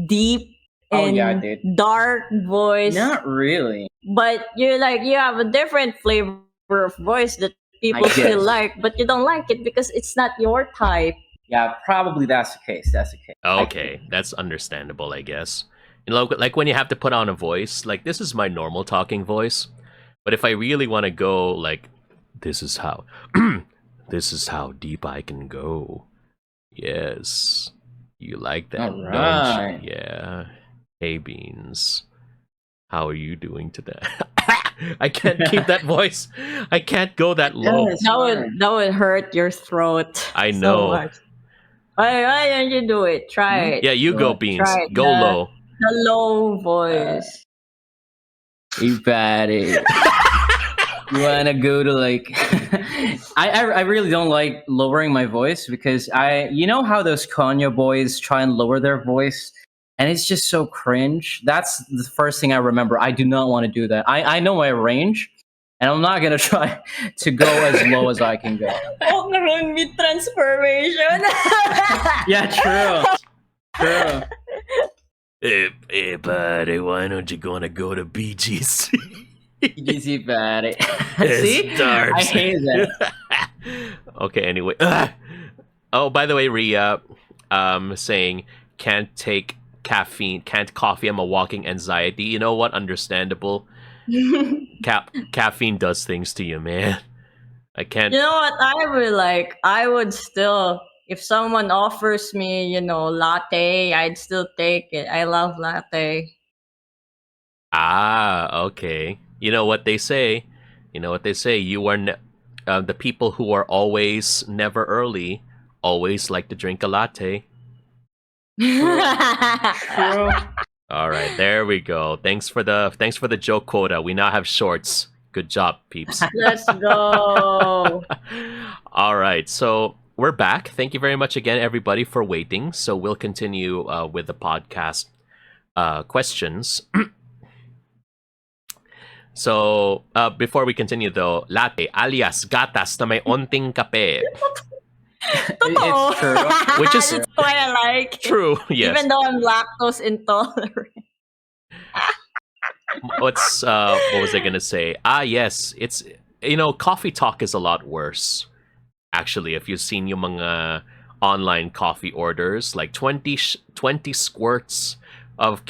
deep Oh, and yeah, dude. dark voice. Not really. But you have a different flavor of voice that people I still guess. like, but you don't like it because it's not your type. Yeah, probably that's the case. That's the case. Okay, that's understandable, I guess. Like when you have to put on a voice, like this is my normal talking voice, but if I really want to go, like, this is how, this is how deep I can go. Yes, you like that, All don't right. you? Yeah. Hey, Beans. How are you doing today? I can't keep that voice. I can't go that low. Yes. That would hurt your throat I so know. much. Why don't you do it? Try it. Yeah, you go, What? Beans. Try it. Go low. The low voice. You bad it. You wanna go to like I really don't like lowering my voice because you know how those Konya boys try and lower their voice and it's just so cringe. That's the first thing I remember. I do not want to do that. I know my range and I'm not gonna try to go as low as I can go. Oh, karon with transformation. Yeah, true. True. Hey, buddy, why don't you gonna go to BGC? Easy bad it. It's See? dark. I hate that. Okay, anyway. Oh, by the way, Ria, saying can't take caffeine, can't coffee. I'm a walking anxiety. You know what? Understandable. Caffeine does things to you, man. I can't. You know what? I would still, if someone offers me, latte, I'd still take it. I love latte. Ah, okay. You know what they say. You know what they say. You are the people who are always never early always like to drink a latte. True. All right, there we go. Thanks for the joke quota. We now have shorts. Good job, peeps. Let's go. All right, so we're back. Thank you very much again, everybody, for waiting. So we'll continue with the podcast questions. So before we continue, though, latte alias gatas na may onting kape. Totoo. It's true. Which is- That's what I like. True. Yes. Even though I'm lactose intolerant. What was I gonna say? Yes, it's coffee talk is a lot worse. Actually, if you've seen yung mga online coffee orders, like 20 squirts of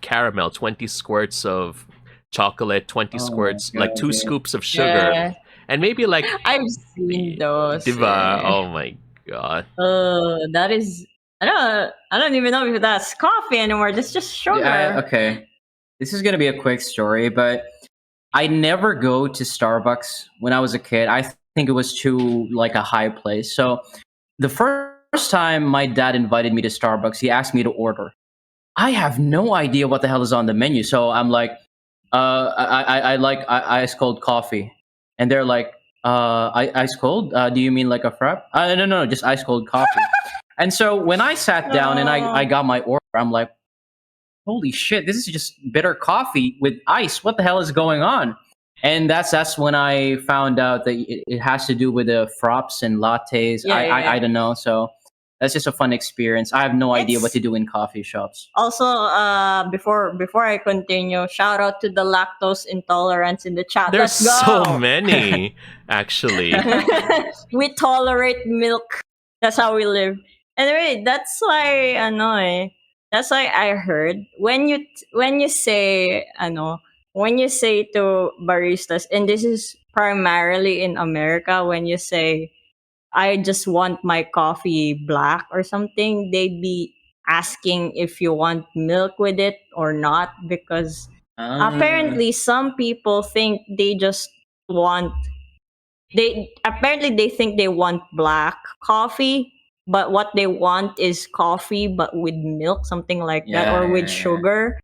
caramel, 20 squirts of chocolate, 20 Oh my squirts, God, like 2 yeah. scoops of sugar, Yeah, and maybe like I've seen those. diva. Yeah. Oh my god. That is. I don't even know if that's coffee anymore. That's just sugar. Yeah, okay. This is gonna be a quick story, but I never go to Starbucks when I was a kid. I think it was too like a high place. So the first time my dad invited me to Starbucks, he asked me to order. I have no idea what the hell is on the menu. So I'm like, I like ice cold coffee, and they're like, ice cold? Do you mean like a frap? No, just ice cold coffee. And so when I sat down and I got my order, I'm like, holy shit, this is just bitter coffee with ice. What the hell is going on? And that's when I found out that it has to do with the frops and lattes. Yeah, yeah. I don't know. So that's just a fun experience. I have no idea what to do in coffee shops. Also, before I continue, shout out to the lactose intolerance in the chat. There's Let's go. so many, actually. We tolerate milk. That's how we live. Anyway, that's why that's why I heard when you say to baristas, and this is primarily in America, when you say I just want my coffee black or something, they'd be asking if you want milk with it or not, because apparently some people think they think they want black coffee, but what they want is coffee but with milk, something like that, or with sugar.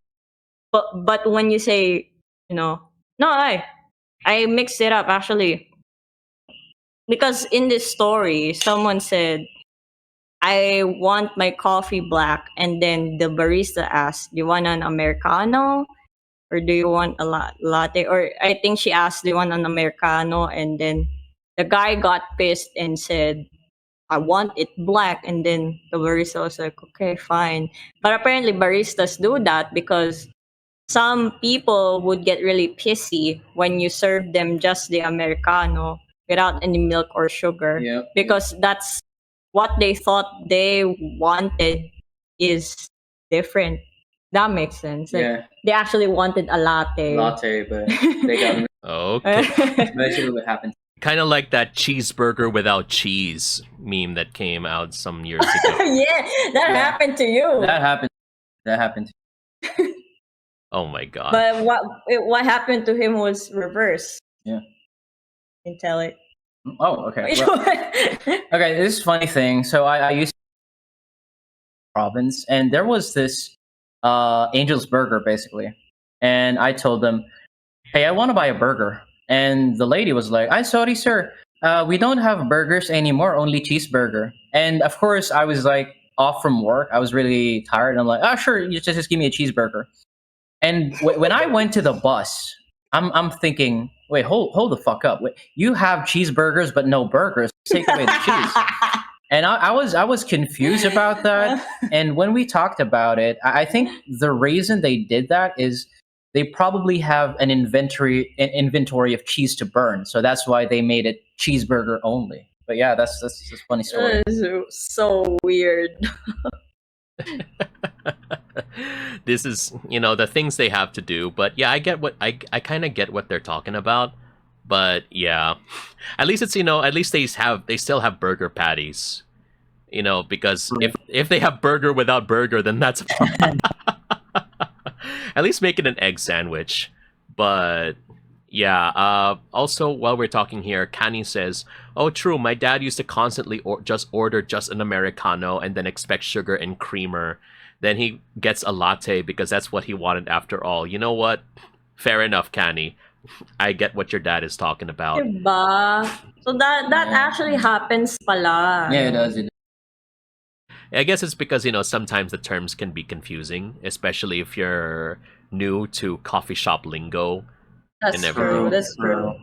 But when you say, no, I mixed it up actually. Because in this story, someone said, I want my coffee black. And then the barista asked, do you want an Americano? Or do you want a latte? Or I think she asked, do you want an Americano? And then the guy got pissed and said, I want it black. And then the barista was like, okay, fine. But apparently baristas do that because some people would get really pissy when you serve them just the Americano without any milk or sugar, Yep. because that's what they thought they wanted is different. That makes sense. Like, they actually wanted a latte. Latte, but they got Okay. eventually what happened. Kind of like that cheeseburger without cheese meme that came out some years ago. Yeah, that happened to you. That happened. Oh my god. But what happened to him was reverse. Yeah. You can tell it. Oh, okay. Well, okay, this is a funny thing. So I used to province, and there was this Angel's Burger, basically. And I told them, hey, I want to buy a burger. And the lady was like, I'm sorry, sir. We don't have burgers anymore, only cheeseburger. And of course, I was like off from work. I was really tired. I'm like, oh, sure, you just give me a cheeseburger. And when I went to the bus, I'm thinking, wait, hold the fuck up. Wait, you have cheeseburgers but no burgers. Take away the cheese. And I was confused about that. And when we talked about it, I think the reason they did that is they probably have an inventory of cheese to burn. So that's why they made it cheeseburger only. But yeah, that's a funny story. That is so weird. This is, the things they have to do. But yeah, I kind of get what they're talking about. But yeah, at least it's, at least they still have burger patties. Because if they have burger without burger, then that's at least make it an egg sandwich. But yeah, also while we're talking here, Kani says, oh true, my dad used to constantly order just an Americano and then expect sugar and creamer. Then he gets a latte because that's what he wanted after all. You know what? Fair enough, Kani. I get what your dad is talking about. Diba? So that actually happens pala. Yeah, it does. I guess it's because, sometimes the terms can be confusing, especially if you're new to coffee shop lingo. That's true. That's true.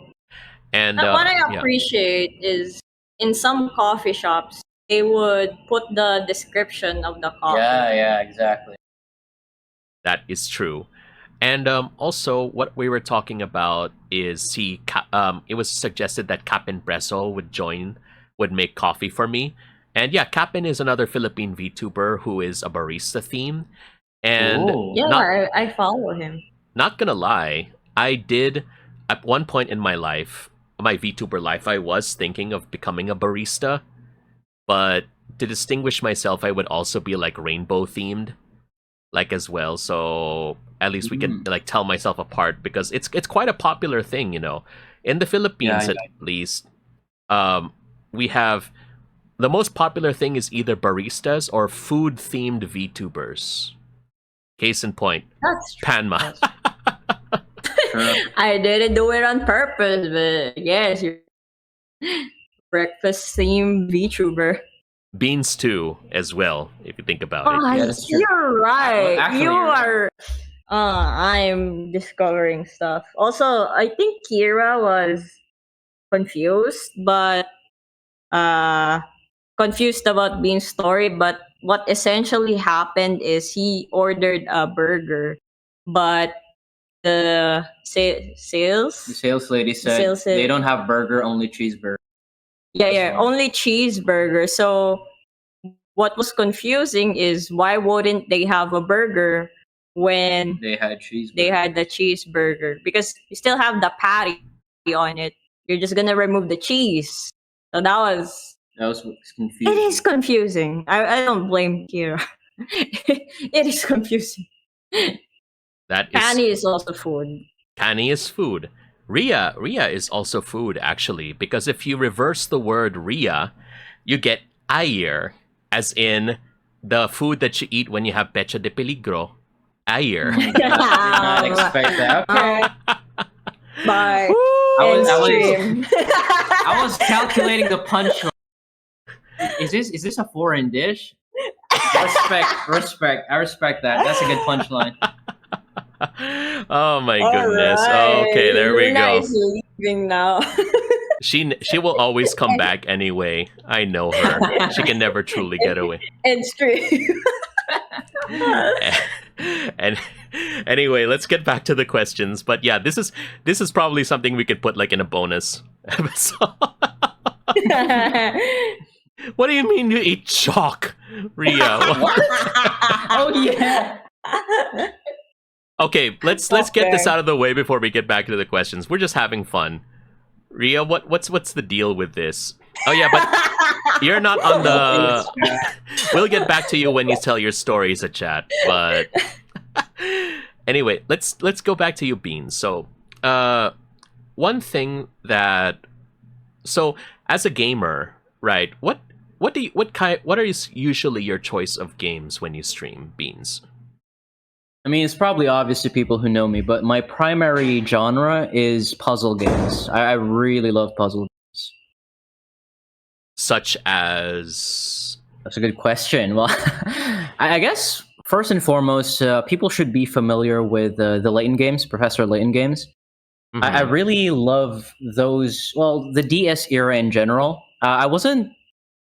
And what I appreciate is in some coffee shops, they would put the description of the coffee. Yeah, exactly. That is true. And also, what we were talking about is it was suggested that Capin Preso would make coffee for me. And yeah, Capin is another Philippine VTuber who is a barista theme. And yeah, I follow him. Not gonna lie, I did at one point in my life, my VTuber life, I was thinking of becoming a barista. But to distinguish myself, I would also be like rainbow themed, like as well. So at least we can like tell myself apart because it's quite a popular thing, in the Philippines at least. We have the most popular thing is either baristas or food themed VTubers. Case in point, that's true. Panma. I didn't do it on purpose, but yes, you're breakfast themed VTuber. Beans too, as well, if you think about it. Yeah, you're right. Well, actually, you're right. I'm discovering stuff. Also, I think Kira was confused, but confused about Bean's story. But what essentially happened is he ordered a burger, but the sales lady said they don't have burger, only cheeseburger. Yeah, only cheeseburger. So what was confusing is why wouldn't they have a burger when they had cheeseburger? They had the cheeseburger because you still have the patty on it. You're just gonna remove the cheese. So that was confusing. It is confusing. I don't blame Kira. It is confusing. Canny is also food. Canny is food. Ria is also food, actually, because if you reverse the word Ria, you get ayer, as in the food that you eat when you have pecha de peligro. Ayer. I did not expect that. Okay. Bye. I was calculating the punchline. Is this a foreign dish? Respect. I respect that. That's a good punchline. Oh my goodness. Right. Okay, there we go. Is leaving now. She will always come back anyway. I know her. She can never truly get away. It's true. And anyway, let's get back to the questions. But yeah, this is probably something we could put like in a bonus episode. What do you mean you eat chalk, Ria? Oh yeah. Okay, let's get this out of the way before we get back to the questions. We're just having fun. Ria, what's the deal with this? Oh yeah, but you're not on the. We'll get back to you when you tell your stories at chat. But Anyway, let's go back to you, Beans. So, one thing that so as a gamer, right? What are usually your choice of games when you stream, Beans? I mean, it's probably obvious to people who know me, but my primary genre is puzzle games. I really love puzzle games. Such as That's a good question. Well, I guess first and foremost, people should be familiar with the Layton games, Professor Layton games. I Mhm. really love those. Well, the DS era in general. I wasn't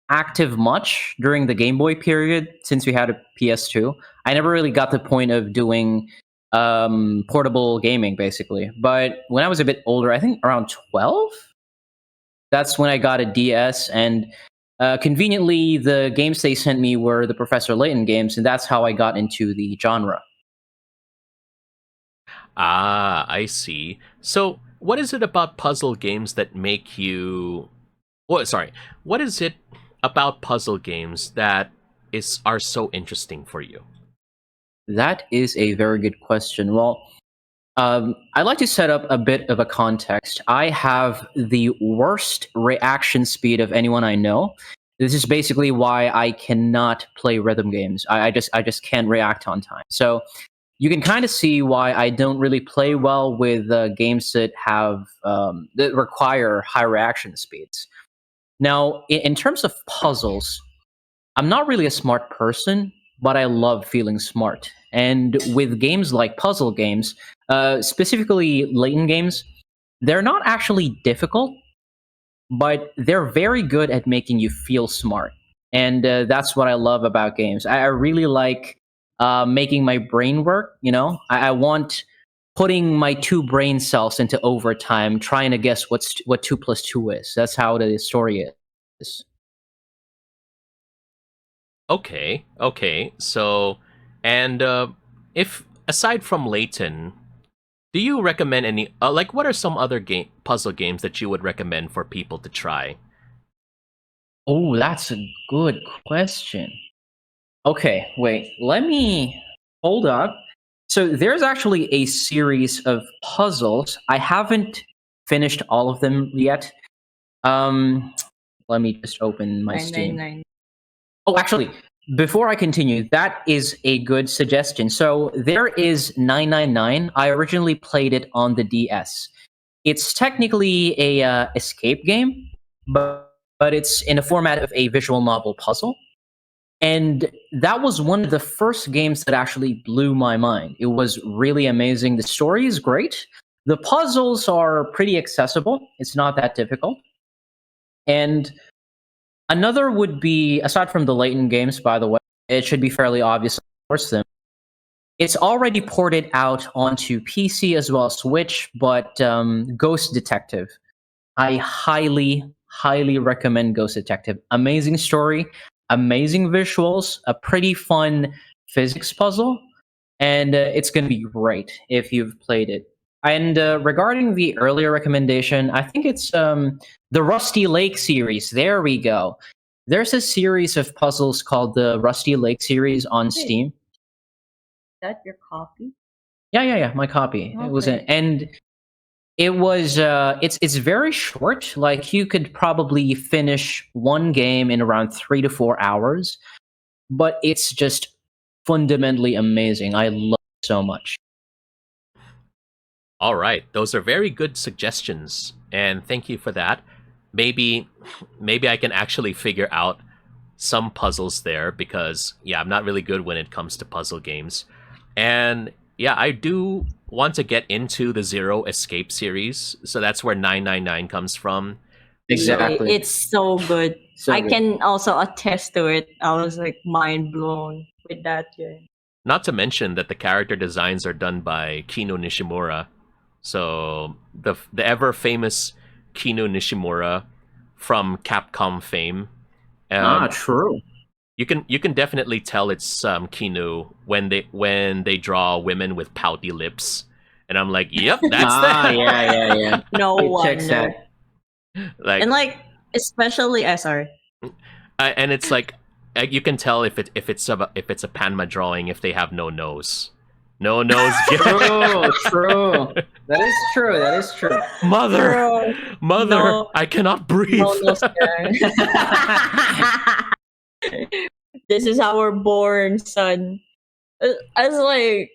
active much during the Game Boy period since we had a PS2. I never really got the point of doing portable gaming, basically. But when I was a bit older, I think around 12, that's when I got a DS. And conveniently, the games they sent me were the Professor Layton games, and that's how I got into the genre. Ah, I see. So, what is it about puzzle games that make you? Well, sorry. What is it about puzzle games that is are so interesting for you? That is a very good question. Well, I'd like to set up a bit of a context. I have the worst reaction speed of anyone I know. This is basically why I cannot play rhythm games. I just can't react on time. So you can kind of see why I don't really play well with games that have that require high reaction speeds. Now, in terms of puzzles, I'm not really a smart person, but I love feeling smart. And with games like puzzle games, specifically Layton games, they're not actually difficult, but they're very good at making you feel smart. And that's what I love about games. I really like making my brain work. I want putting my two brain cells into overtime, trying to guess what 2 plus 2 is. That's how the story is. Okay, okay. So, and if aside from Layton, do you recommend any? Like, what are some other game puzzle games that you would recommend for people to try? Oh, that's a good question. Okay, wait. Let me hold up. So there's actually a series of puzzles. I haven't finished all of them yet. Um, Let me just open my Steam. 999. Oh, actually, before I continue, that is a good suggestion. So there is 999. I originally played it on the DS. It's technically a escape game, but it's in a format of a visual novel puzzle. And that was one of the first games that actually blew my mind. It was really amazing. The story is great. The puzzles are pretty accessible. It's not that difficult. And another would be, aside from the Layton games, by the way, it should be fairly obvious, of course, them. It's already ported out onto PC as well as Switch, but Ghost Detective. I highly, highly recommend Ghost Detective. Amazing story, amazing visuals, a pretty fun physics puzzle, and it's going to be great if you've played it. And regarding the earlier recommendation, I think it's the Rusty Lake series. There we go. There's a series of puzzles called the Rusty Lake series on Steam. Is that your copy? Yeah. My copy. It was Okay. and it was it's very short. Like you could probably finish one game in around 3 to 4 hours, but it's just fundamentally amazing. I love it so much. All right, those are very good suggestions, and thank you for that. Maybe, maybe I can actually figure out some puzzles there because yeah, I'm not really good when it comes to puzzle games, and yeah, I do want to get into the Zero Escape series, so that's where 999 comes from. Exactly. It's so good. So I good. can also attest to it. I was like mind blown with that game. Not to mention that the character designs are done by Kino Nishimura. So the ever famous Kino Nishimura from Capcom fame. Um, True. you can definitely tell it's Kino when they draw women with pouty lips, and I'm like, yep, that's them. Yeah. No It checks wonder. that. Like, And like, especially, sorry. and it's like you can tell if it's a Panma drawing if they have no nose. No nose True, true. That is true. That is true. Mother, Bro, mother, no, I cannot breathe. no, no, this is our born son. As like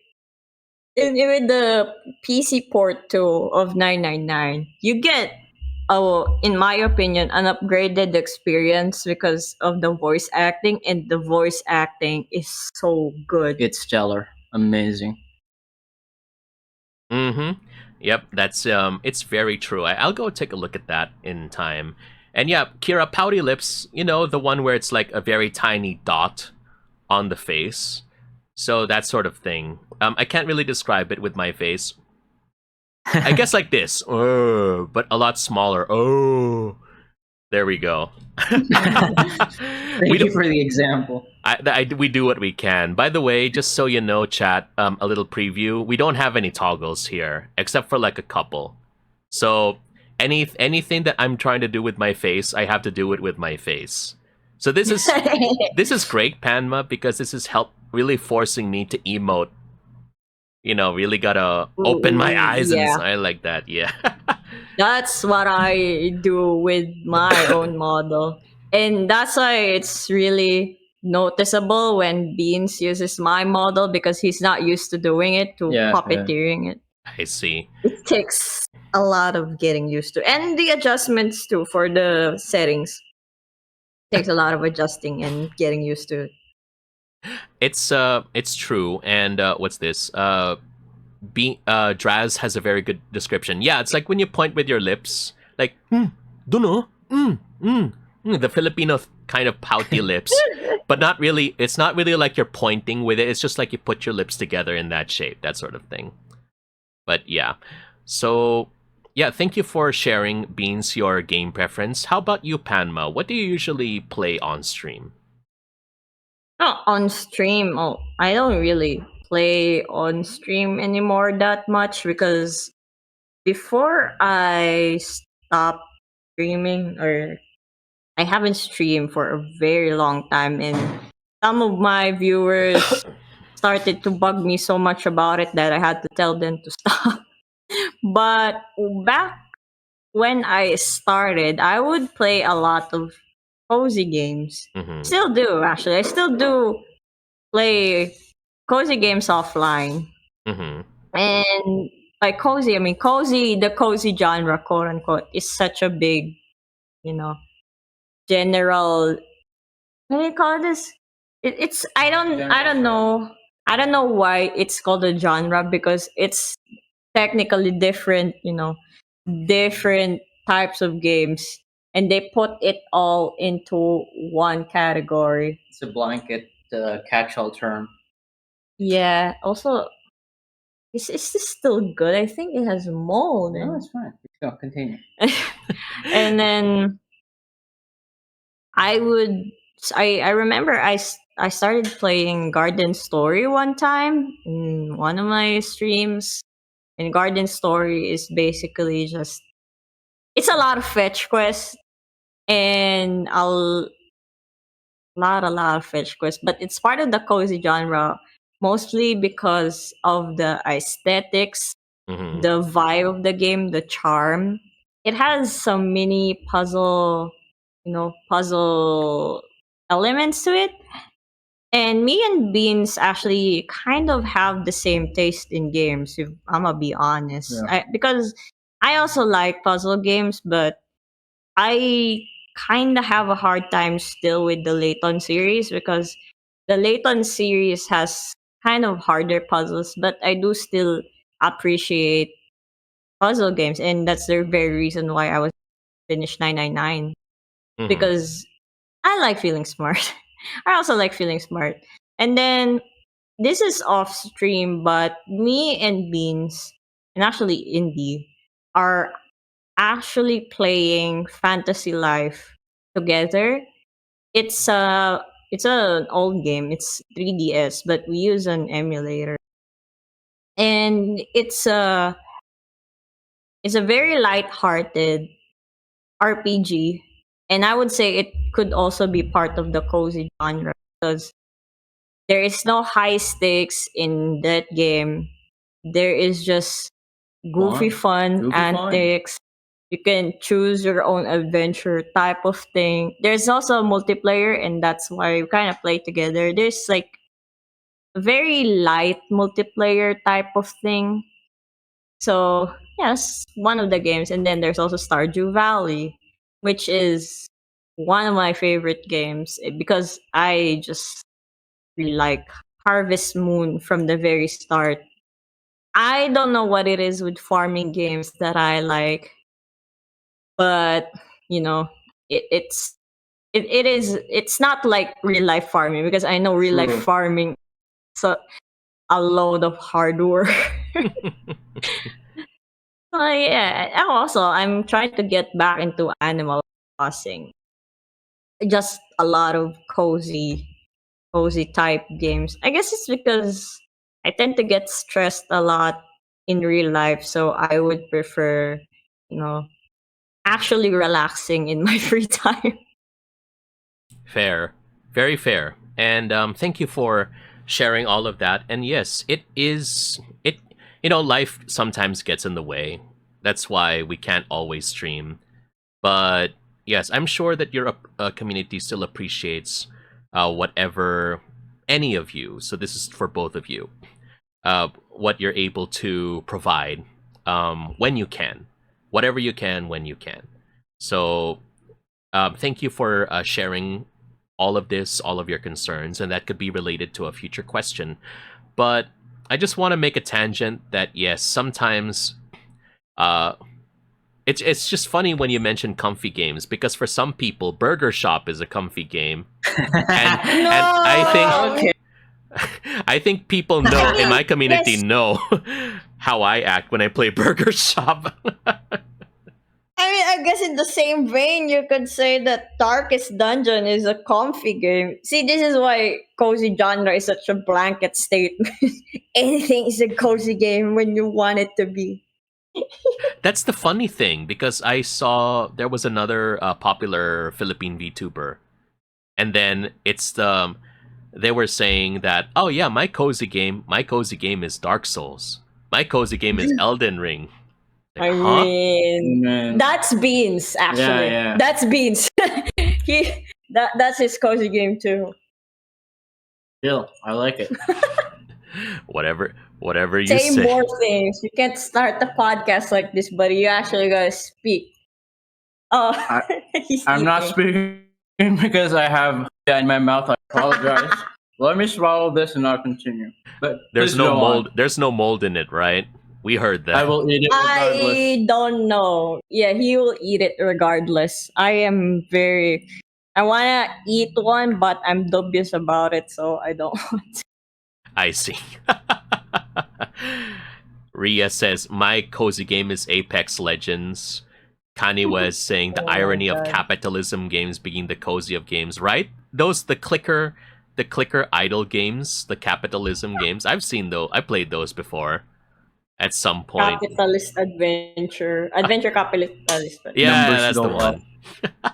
with the PC port too of 999, you get, oh, in my opinion, an upgraded experience because of the voice acting, and the voice acting is so good. It's stellar. Amazing. Mm-hmm. Yep, that's it's very true. I'll go take a look at that in time. And yeah, Kira, pouty lips, the one where it's like a very tiny dot on the face. So that sort of thing. I can't really describe it with my face. I guess like this. Oh, but a lot smaller. Oh. There we go. Thank we you do, for the example. we do what we can. By the way, just so you know, chat, a little preview. We don't have any toggles here, except for like a couple. So anything that I'm trying to do with my face, I have to do it with my face. So this is great, Panma, because this is really forcing me to emote. Really gotta open my eyes and Yeah, I like that. Yeah. that's what I do with my own model. And that's why it's really noticeable when Beans uses my model, because he's not used to doing it, to Yeah, yeah. puppeteering it. I see. It takes a lot of getting used to. And the adjustments too for the settings. Takes a lot of adjusting and getting used to it. It's true. And what's this? Draz has a very good description. Yeah, it's like when you point with your lips, like dunno, the Filipino kind of pouty lips, but not really. It's not really like you're pointing with it. It's just like you put your lips together in that shape, that sort of thing. But yeah, so yeah, thank you for sharing, Beans, your game preference. How about you, Panma? What do you usually play on stream? Oh, on stream, oh, I don't really play on stream anymore that much, because before I stopped streaming, or I haven't streamed for a very long time, and some of my viewers started to bug me so much about it that I had to tell them to stop. But back when I started, I would play a lot of cozy games. Mm-hmm. Still do, actually. I still do play cozy games offline. Mm-hmm. And by cozy, I mean the cozy genre, quote unquote, is such a big, you know, general. What do you call this? It's I don't know why it's called a genre, because it's technically different, different types of games, and they put it all into one category. It's a blanket catch-all term. Yeah. Also, is this still good? I think it has mold. No, it's fine. Let's go. Continue. And then I would I remember I started playing Garden Story one time in one of my streams. And Garden Story is basically just, it's a lot of fetch quests, and a lot of fetch quests, but it's part of the cozy genre, mostly because of the aesthetics, Mm-hmm. the vibe of the game, the charm. It has some mini puzzle elements to it. And me and Beans actually kind of have the same taste in games, if I'm gonna be honest. Yeah. Because I also like puzzle games, but I kind of have a hard time still with the Layton series, because the Layton series has kind of harder puzzles, but I do still appreciate puzzle games, and that's the very reason why I was finished 999, Mm-hmm. because I like feeling smart. I also like feeling smart. And then this is off stream, but me and Beans, and actually Indy, are actually playing Fantasy Life together. It's an old game. It's 3DS, but we use an emulator. And it's a very light-hearted RPG. And I would say it could also be part of the cozy genre, because There is no high stakes in that game. There is just goofy fun, Goofy fun. antics. You can choose your own adventure type of thing. There's also multiplayer, and that's why we kind of play together. There's like very light multiplayer type of thing. So yes, one of the games, and then there's also Stardew Valley, which is one of my favorite games because I just really like Harvest Moon from the very start. I don't know what it is with farming games that I like, but you know, it's not like real life farming because I know real life True. farming so a load of hard work. Yeah. And also, I'm trying to get back into Animal Crossing. Just a lot of cozy type games. I guess it's because I tend to get stressed a lot in real life, so I would prefer, you know, actually relaxing in my free time. Fair, very fair, and thank you for sharing all of that. And yes, it is it. You know, life sometimes gets in the way. That's why we can't always stream. But yes, I'm sure that your community still appreciates whatever any of you. So this is for both of you. What you're able to provide when you can, whatever you can when you can. So thank you for sharing all of this, all of your concerns, and that could be related to a future question. But I just want to make a tangent that yes, sometimes uh, it's just funny when you mention comfy games because for some people, Burger Shop is a comfy game, and I No! think I think people know in my community Yes. know how I act when I play Burger Shop. I mean, I guess in the same vein, you could say that Darkest Dungeon is a comfy game. See, this is why cozy genre is such a blanket statement. Anything is a cozy game when you want it to be. That's the funny thing because I saw there was another popular Philippine VTuber, and then it's the they were saying that oh yeah, my cozy game is Dark Souls, my cozy game is Elden Ring. Like, I huh? mean, Man. that's Beans, actually. Yeah. That's Beans. That's his cozy game, too. Still, I like it. Whatever you Say say. more things. You can't start the podcast like this, buddy. You actually gotta speak. Oh, he's I'm not eating. speaking because I have in my mouth. I apologize. Let me swallow this and I'll continue. But There's please no go mold. on. There's no mold in it, right? We heard that. I will eat it regardless. I don't know. Yeah, he will eat it regardless. I wanna eat one, but I'm dubious about it, so I don't want to. I see. Ria says, my cozy game is Apex Legends. Kanye was saying the Oh my irony of God. capitalism games being the cozy of games, right? The clicker idle games, the capitalism games. I've seen those. I played those before at some point. Capitalist adventure capitalist. Yeah, Numbers that's the go up. one.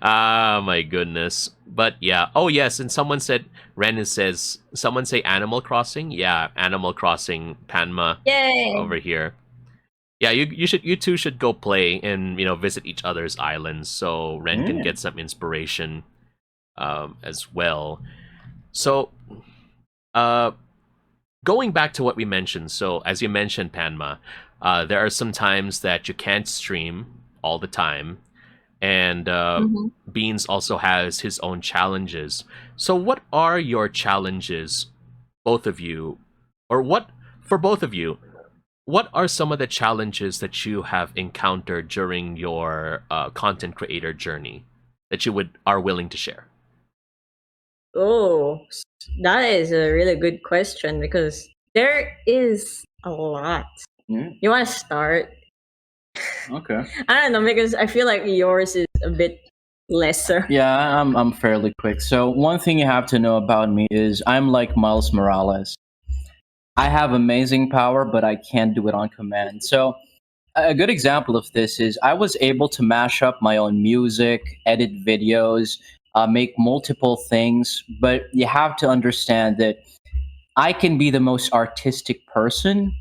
Ah, my goodness. But yeah. Oh, yes. And Renan says, someone say Animal Crossing? Yeah, Animal Crossing, Panma Yay! over here. Yeah, you two should go play and visit each other's islands so Ren can Yeah. get some inspiration as well. So, going back to what we mentioned. So, as you mentioned, Panma, there are some times that you can't stream all the time, and Mhm. Beans also has his own challenges. So, what are your challenges, both of you, or what for both of you? What are some of the challenges that you have encountered during your content creator journey that you are willing to share? Oh, that is a really good question because there is a lot. Yeah. You want to start? Okay. I don't know because I feel like yours is a bit lesser. Yeah, I'm fairly quick. So one thing you have to know about me is I'm like Miles Morales. I have amazing power, but I can't do it on command. So a good example of this is I was able to mash up my own music, edit videos, make multiple things, but you have to understand that I can be the most artistic person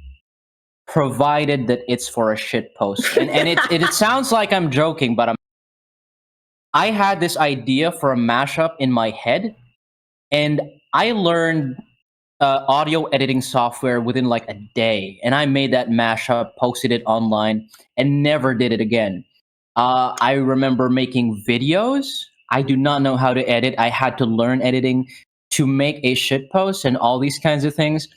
provided that it's for a shit post. And it sounds like I'm joking, but I had this idea for a mashup in my head, and I learned audio editing software within like a day, and I made that mashup, posted it online, and never did it again. I remember making videos. I do not know how to edit. I had to learn editing to make a shit post and all these kinds of things.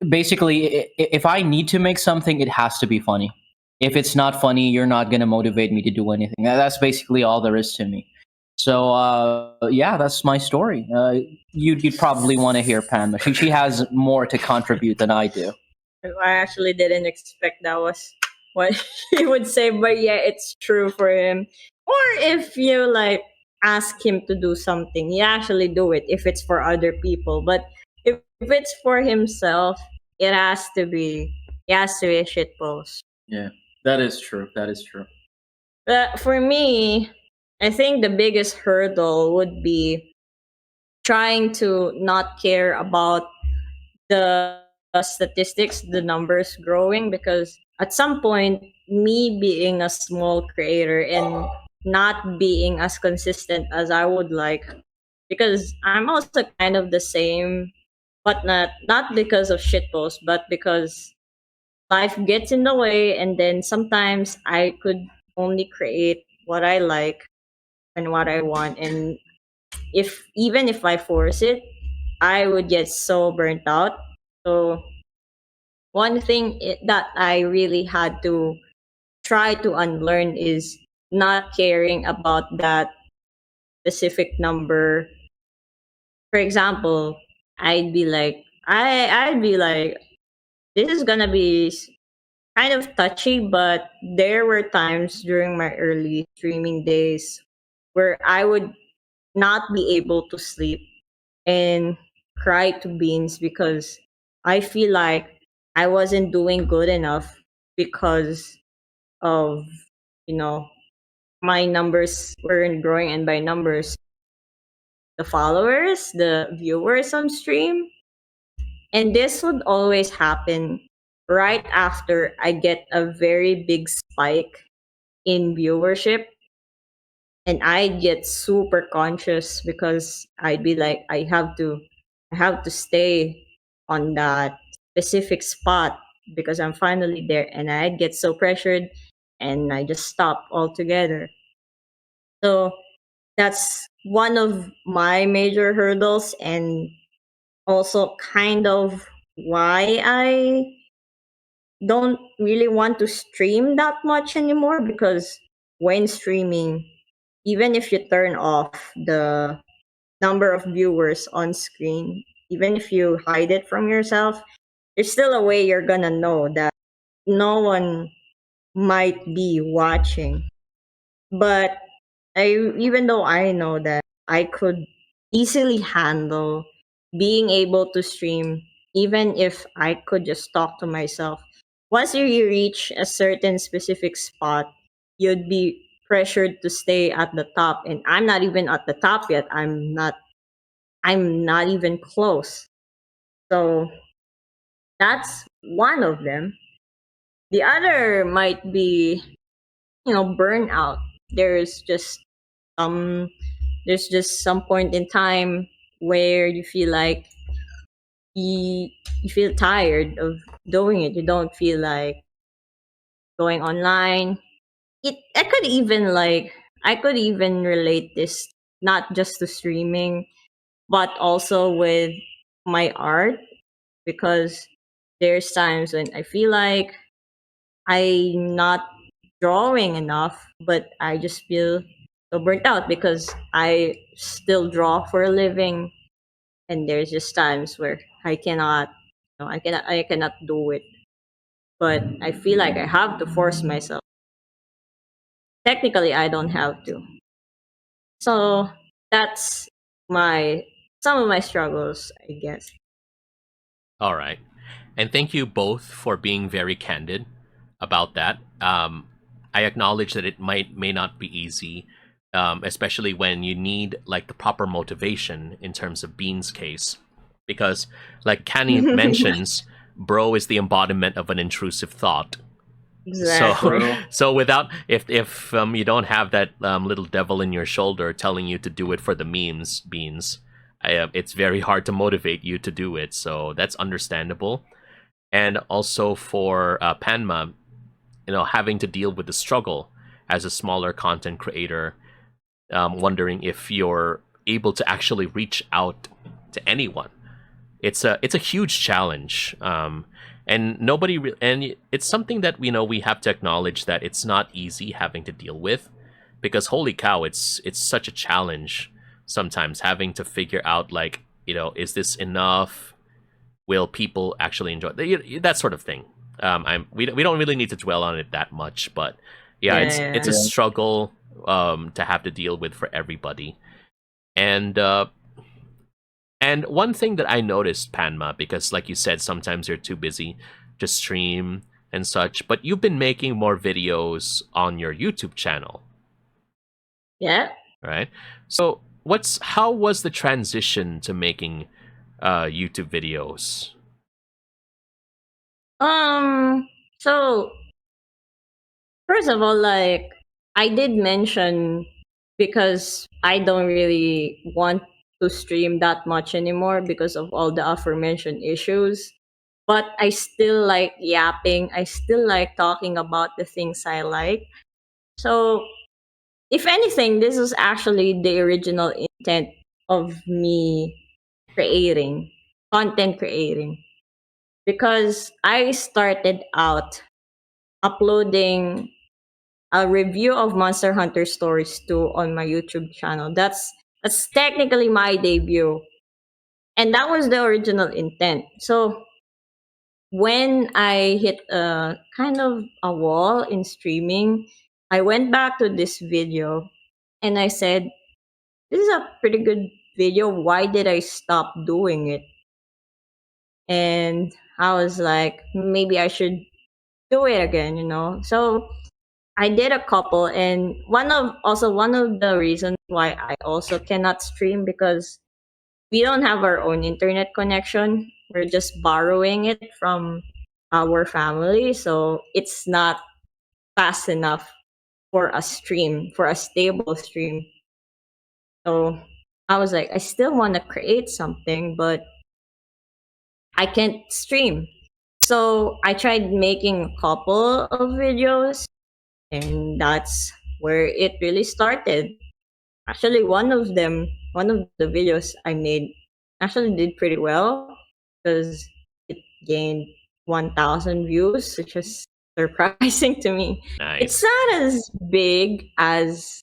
Basically, if I need to make something, it has to be funny. If it's not funny, you're not going to motivate me to do anything. That's basically all there is to me. So yeah, that's my story. You'd probably want to hear Pam. She has more to contribute than I do. I actually didn't expect that was what he would say, but yeah, it's true for him. Or if you like ask him to do something, he actually do it if it's for other people. But if it's for himself, it has to be a shit post. Yeah, that is true. That is true. But for me, I think the biggest hurdle would be trying to not care about the statistics, the numbers growing, because at some point, me being a small creator and not being as consistent as I would like, because I'm also kind of the same, but not because of shitpost, but because life gets in the way, and then sometimes I could only create what I like and what I want, and if even if I force it, I would get so burnt out. So one thing that I really had to try to unlearn is not caring about that specific number. For example, I'd be like, this is gonna be kind of touchy, but there were times during my early streaming days where I would not be able to sleep and cry to beans because I feel like I wasn't doing good enough because of, you know, my numbers weren't growing, and by numbers, the followers, the viewers on stream. And this would always happen right after I get a very big spike in viewership, and I'd get super conscious because I'd be like, I have to stay on that specific spot because I'm finally there, and I'd get so pressured and I just stop altogether. So that's one of my major hurdles, and also kind of why I don't really want to stream that much anymore, because when streaming, even if you turn off the number of viewers on screen, even if you hide it from yourself, there's still a way you're gonna know that no one might be watching. But even though I know that I could easily handle being able to stream, even if I could just talk to myself, once you reach a certain specific spot, you'd be pressured to stay at the top. And I'm not even at the top yet. I'm not even close. So that's one of them. The other might be, burnout. There's just some there's just some point in time where you feel like you feel tired of doing it. You don't feel like going online. It I could even relate this not just to streaming, but also with my art, because there's times when I feel like I'm not drawing enough, but I just feel so burnt out because I still draw for a living, and there's just times where I cannot do it, but I feel like I have to force myself. Technically, I don't have to. So that's my some of my struggles, I guess. All right. And thank you both for being very candid about that. I acknowledge that it may not be easy especially when you need like the proper motivation in terms of Bean's case, because like Canny mentions, bro is the embodiment of an intrusive thought. So, Exactly. True. so without if you don't have that little devil in your shoulder telling you to do it for the memes, Beans, it's very hard to motivate you to do it. So that's understandable. And also for Panma, having to deal with the struggle as a smaller content creator, wondering if you're able to actually reach out to anyone. It's a huge challenge, and and it's something that we have to acknowledge that it's not easy having to deal with, because holy cow, it's such a challenge sometimes having to figure out, like, is this enough? Will people actually enjoy that sort of thing? We don't really need to dwell on it that much, but yeah, Yeah, it's yeah. a Yeah. struggle to have to deal with for everybody. And one thing that I noticed, Panma, because like you said, sometimes you're too busy to stream and such, but you've been making more videos on your YouTube channel, Yeah. right? So how was the transition to making YouTube videos? Um. So first of all, like I did mention, because I don't really want to stream that much anymore because of all the aforementioned issues. But I still like yapping. I still like talking about the things I like. So if anything, this was actually the original intent of me creating content creating, because I started out uploading a review of Monster Hunter Stories 2 on my YouTube channel. That's technically my debut. And that was the original intent. So when I hit a kind of a wall in streaming, I went back to this video and I said, this is a pretty good video. Why did I stop doing it? And I was like, maybe I should do it again. So I did a couple, and one of the reasons why I also cannot stream, because we don't have our own internet connection. We're just borrowing it from our family, so it's not fast enough for a stable stream. So I was like, I still want to create something, but I can't stream. So I tried making a couple of videos, and that's where it really started. Actually, one of the videos I made actually did pretty well, because it gained 1,000 views, which is surprising to me. It's Nice. not as big as,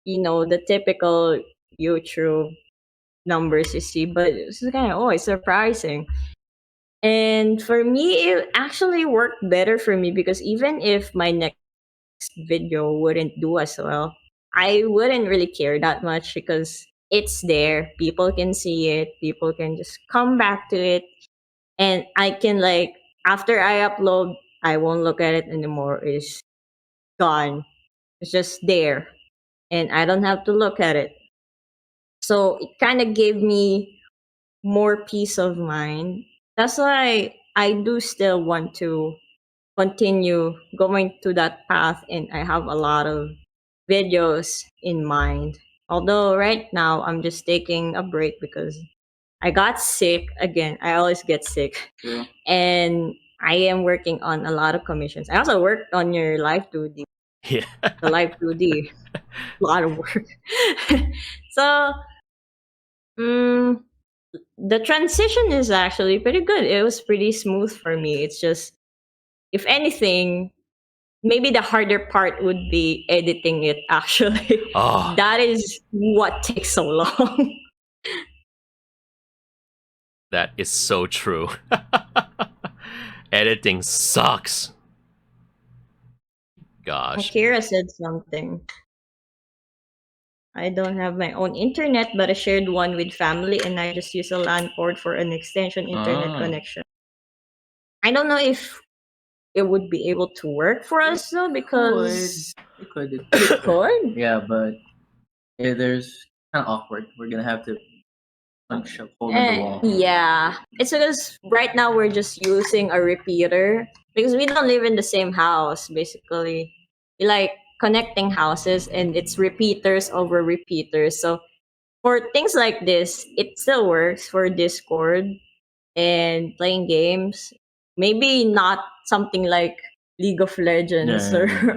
the typical YouTube numbers you see, but it's kind of, oh, it's surprising. And for me, it actually worked better for me, because even if my next video wouldn't do as well, I wouldn't really care that much, because it's there. People can see it. People can just come back to it. And I can, like, after I upload, I won't look at it anymore. It's gone. It's just there. And I don't have to look at it. So it kind of gave me more peace of mind. That's why I do still want to continue going to that path, and I have a lot of videos in mind. Although right now I'm just taking a break because I got sick again. I always get sick. True. And I am working on a lot of commissions. I also worked on your live 2D, Yeah. the live 2D. A lot of work. So, mm, the transition is actually pretty good. It was pretty smooth for me. It's just, if anything, maybe the harder part would be editing it, actually. Oh, That is what takes so long. that is so true. Editing sucks. Gosh. Akira said something. I don't have my own internet, but I shared one with family, and I just use a LAN port for an extension internet Ah. connection. I don't know if it would be able to work for us though, because It could. it could. Yeah, but Yeah, there's kind of awkward. We're gonna have to punch a hole in the wall. Yeah, it's because right now we're just using a repeater because we don't live in the same house. Basically, we like connecting houses, and it's repeaters over repeaters. So for things like this, it still works for Discord and playing games. Maybe not something like League of Legends or Yeah,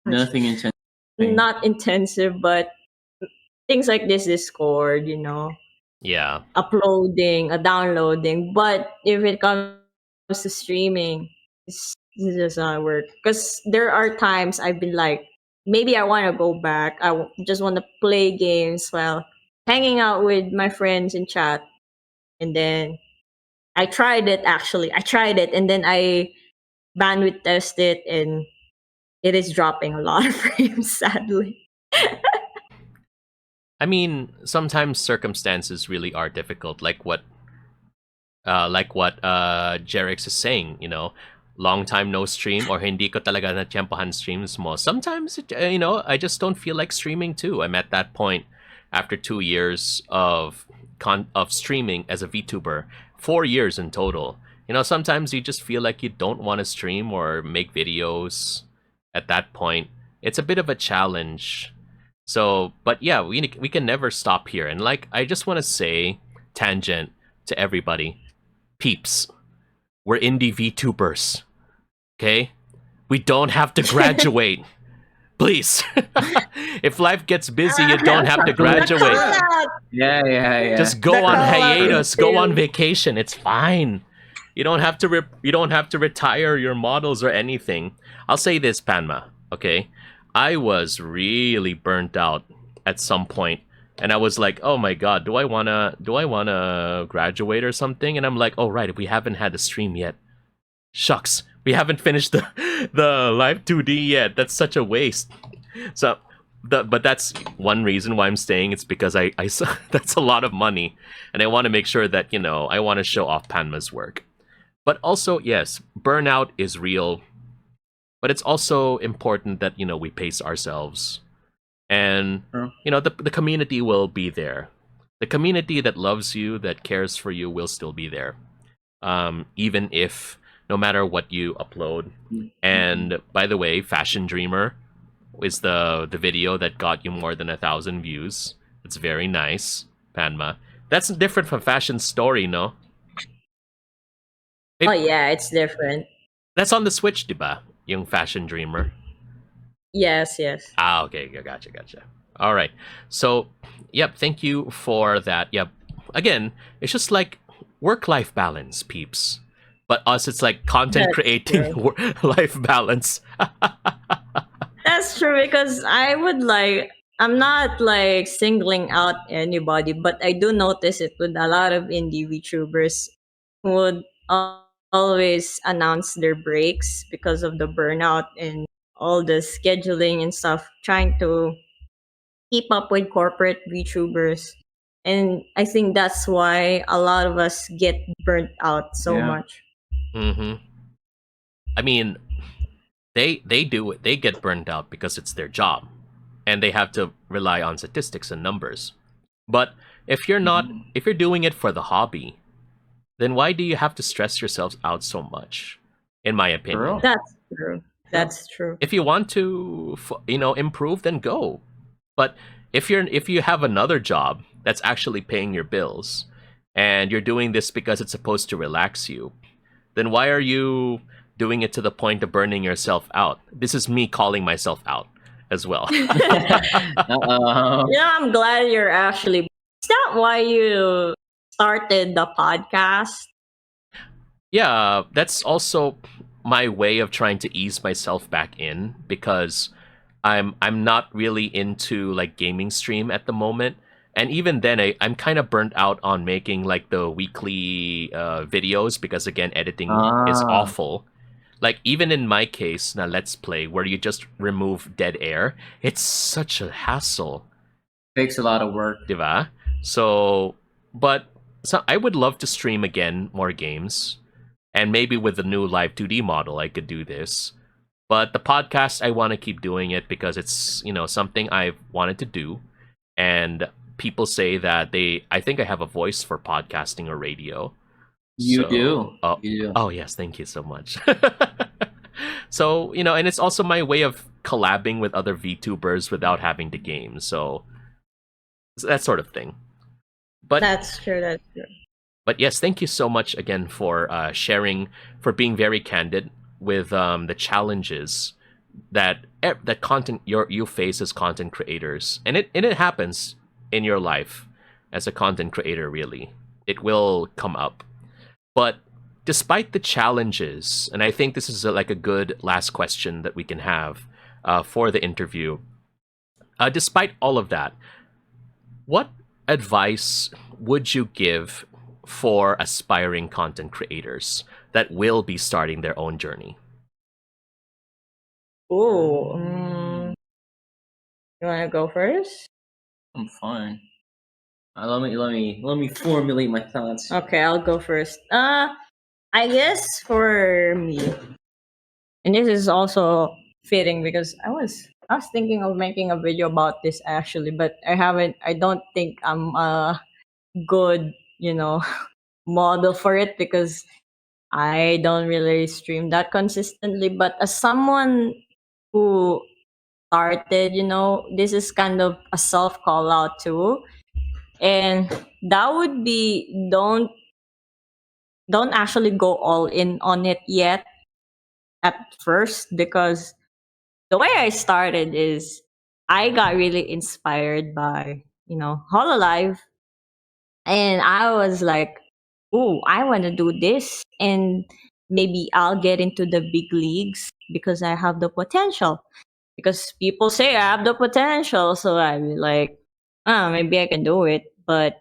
nothing intense. not intensive, but things like this Discord, Yeah. uploading, downloading. But if it comes to streaming, this does not work. Because there are times I've been like, maybe I want to go back. Just want to play games while hanging out with my friends in chat. And then I tried it actually. I tried it and then I bandwidth test it and it is dropping a lot of frames, sadly. I mean, sometimes circumstances really are difficult, like what Jerix is saying, long time no stream or hindi ko talaga natiyempohan streams mo. Sometimes, I just don't feel like streaming too. I'm at that point after 2 years of streaming as a VTuber, 4 years in total. Sometimes you just feel like you don't want to stream or make videos at that point. It's a bit of a challenge. So, but yeah, we can never stop here. And like, I just want to say, tangent to everybody, peeps, we're indie VTubers, okay? We don't have to graduate. Please. If life gets busy, you don't have to graduate. Yeah. Just go on hiatus, go on vacation. It's fine. You don't have to you don't have to retire your models or anything. I'll say this, Panma, okay? I was really burnt out at some point, and I was like, "Oh my god, do I wanna graduate or something?" And I'm like, "Oh right, we haven't had a stream yet. Shucks, we haven't finished the live 2D yet. That's such a waste." So, but that's one reason why I'm staying. It's because I that's a lot of money, and I want to make sure that I want to show off Panma's work. But also, yes, burnout is real. But it's also important that we pace ourselves, and the community will be there. The community that loves you, that cares for you, will still be there, even if no matter what you upload. And by the way, Fashion Dreamer is the video that got you more than 1,000 views. It's very nice, Panma. That's different from Fashion Story, no? Oh yeah, it's different. That's on the Switch, diba? Yung Fashion Dreamer. Yes. Okay, gotcha. All right. So, yep, thank you for that. Yep. Again, it's just like work-life balance, peeps. But us, it's like content That's creating life balance. That's true because I'm not like singling out anybody, but I do notice it with a lot of indie VTubers who would always announce their breaks because of the burnout and all the scheduling and stuff, trying to keep up with corporate VTubers. And I think that's why a lot of us get burnt out so Yeah. much. Mm-hmm. I mean, they do it. They get burned out because it's their job, and they have to rely on statistics and numbers. But if you're doing it for the hobby, then why do you have to stress yourselves out so much? In my opinion, That's true. if you want to, improve, then go. But if you have another job that's actually paying your bills, and you're doing this because it's supposed to relax you, then why are you doing it to the point of burning yourself out? This is me calling myself out as well. Uh-oh. Yeah, I'm glad you're actually. Is that why you started the podcast? Yeah, that's also my way of trying to ease myself back in, because I'm not really into like gaming stream at the moment. And even then, I'm kind of burnt out on making like the weekly videos, because again, editing is awful. Like even in my case, now Let's Play, where you just remove dead air, it's such a hassle. Takes a lot of work. Diba? So I would love to stream again more games. And maybe with the new live 2D model, I could do this. But the podcast, I want to keep doing it because it's, something I've wanted to do. and people say that I think I have a voice for podcasting or radio. You So, do. oh, You do. oh yes, thank you so much. So, and it's also my way of collabing with other VTubers without having to game. So, that sort of thing. But That's true. That's true. But yes, thank you so much again for sharing, for being very candid with the challenges that content you face as content creators, and it happens in your life as a content creator. Really, it will come up. But despite the challenges, and I think this is like a good last question that we can have for the interview. Despite all of that, what advice would you give for aspiring content creators that will be starting their own journey? Ooh, you want to go first? I'm fine. Let me formulate my thoughts. Okay, I'll go first. I guess for me, and this is also fitting because I was thinking of making a video about this actually, but I haven't. I don't think I'm a good, model for it because I don't really stream that consistently. But as someone who started, this is kind of a self call out too, and that would be don't actually go all in on it yet at first because the way I started is I got really inspired by, Hololive, and I was like, "Ooh, I want to do this and maybe I'll get into the big leagues because I have the potential." Because people say I have the potential, so I'm like, "Oh, maybe I can do it." But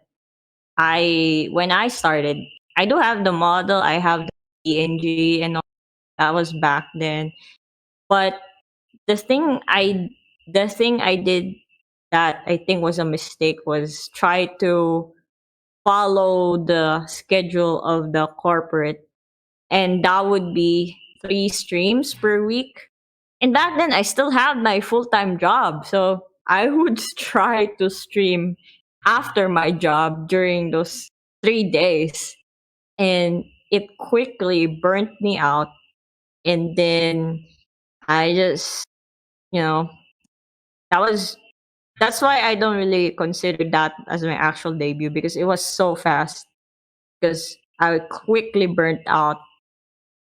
when I started, I do have the model, I have the PNG and all that was back then. But the thing I the thing I did that I think was a mistake was try to follow the schedule of the corporate, and that would be 3 streams per week. And back then I still had my full-time job, so I would try to stream after my job during those 3 days, and it quickly burnt me out. And then I just, you know, that was that's why I don't really consider that as my actual debut because it was so fast. Because I quickly burnt out.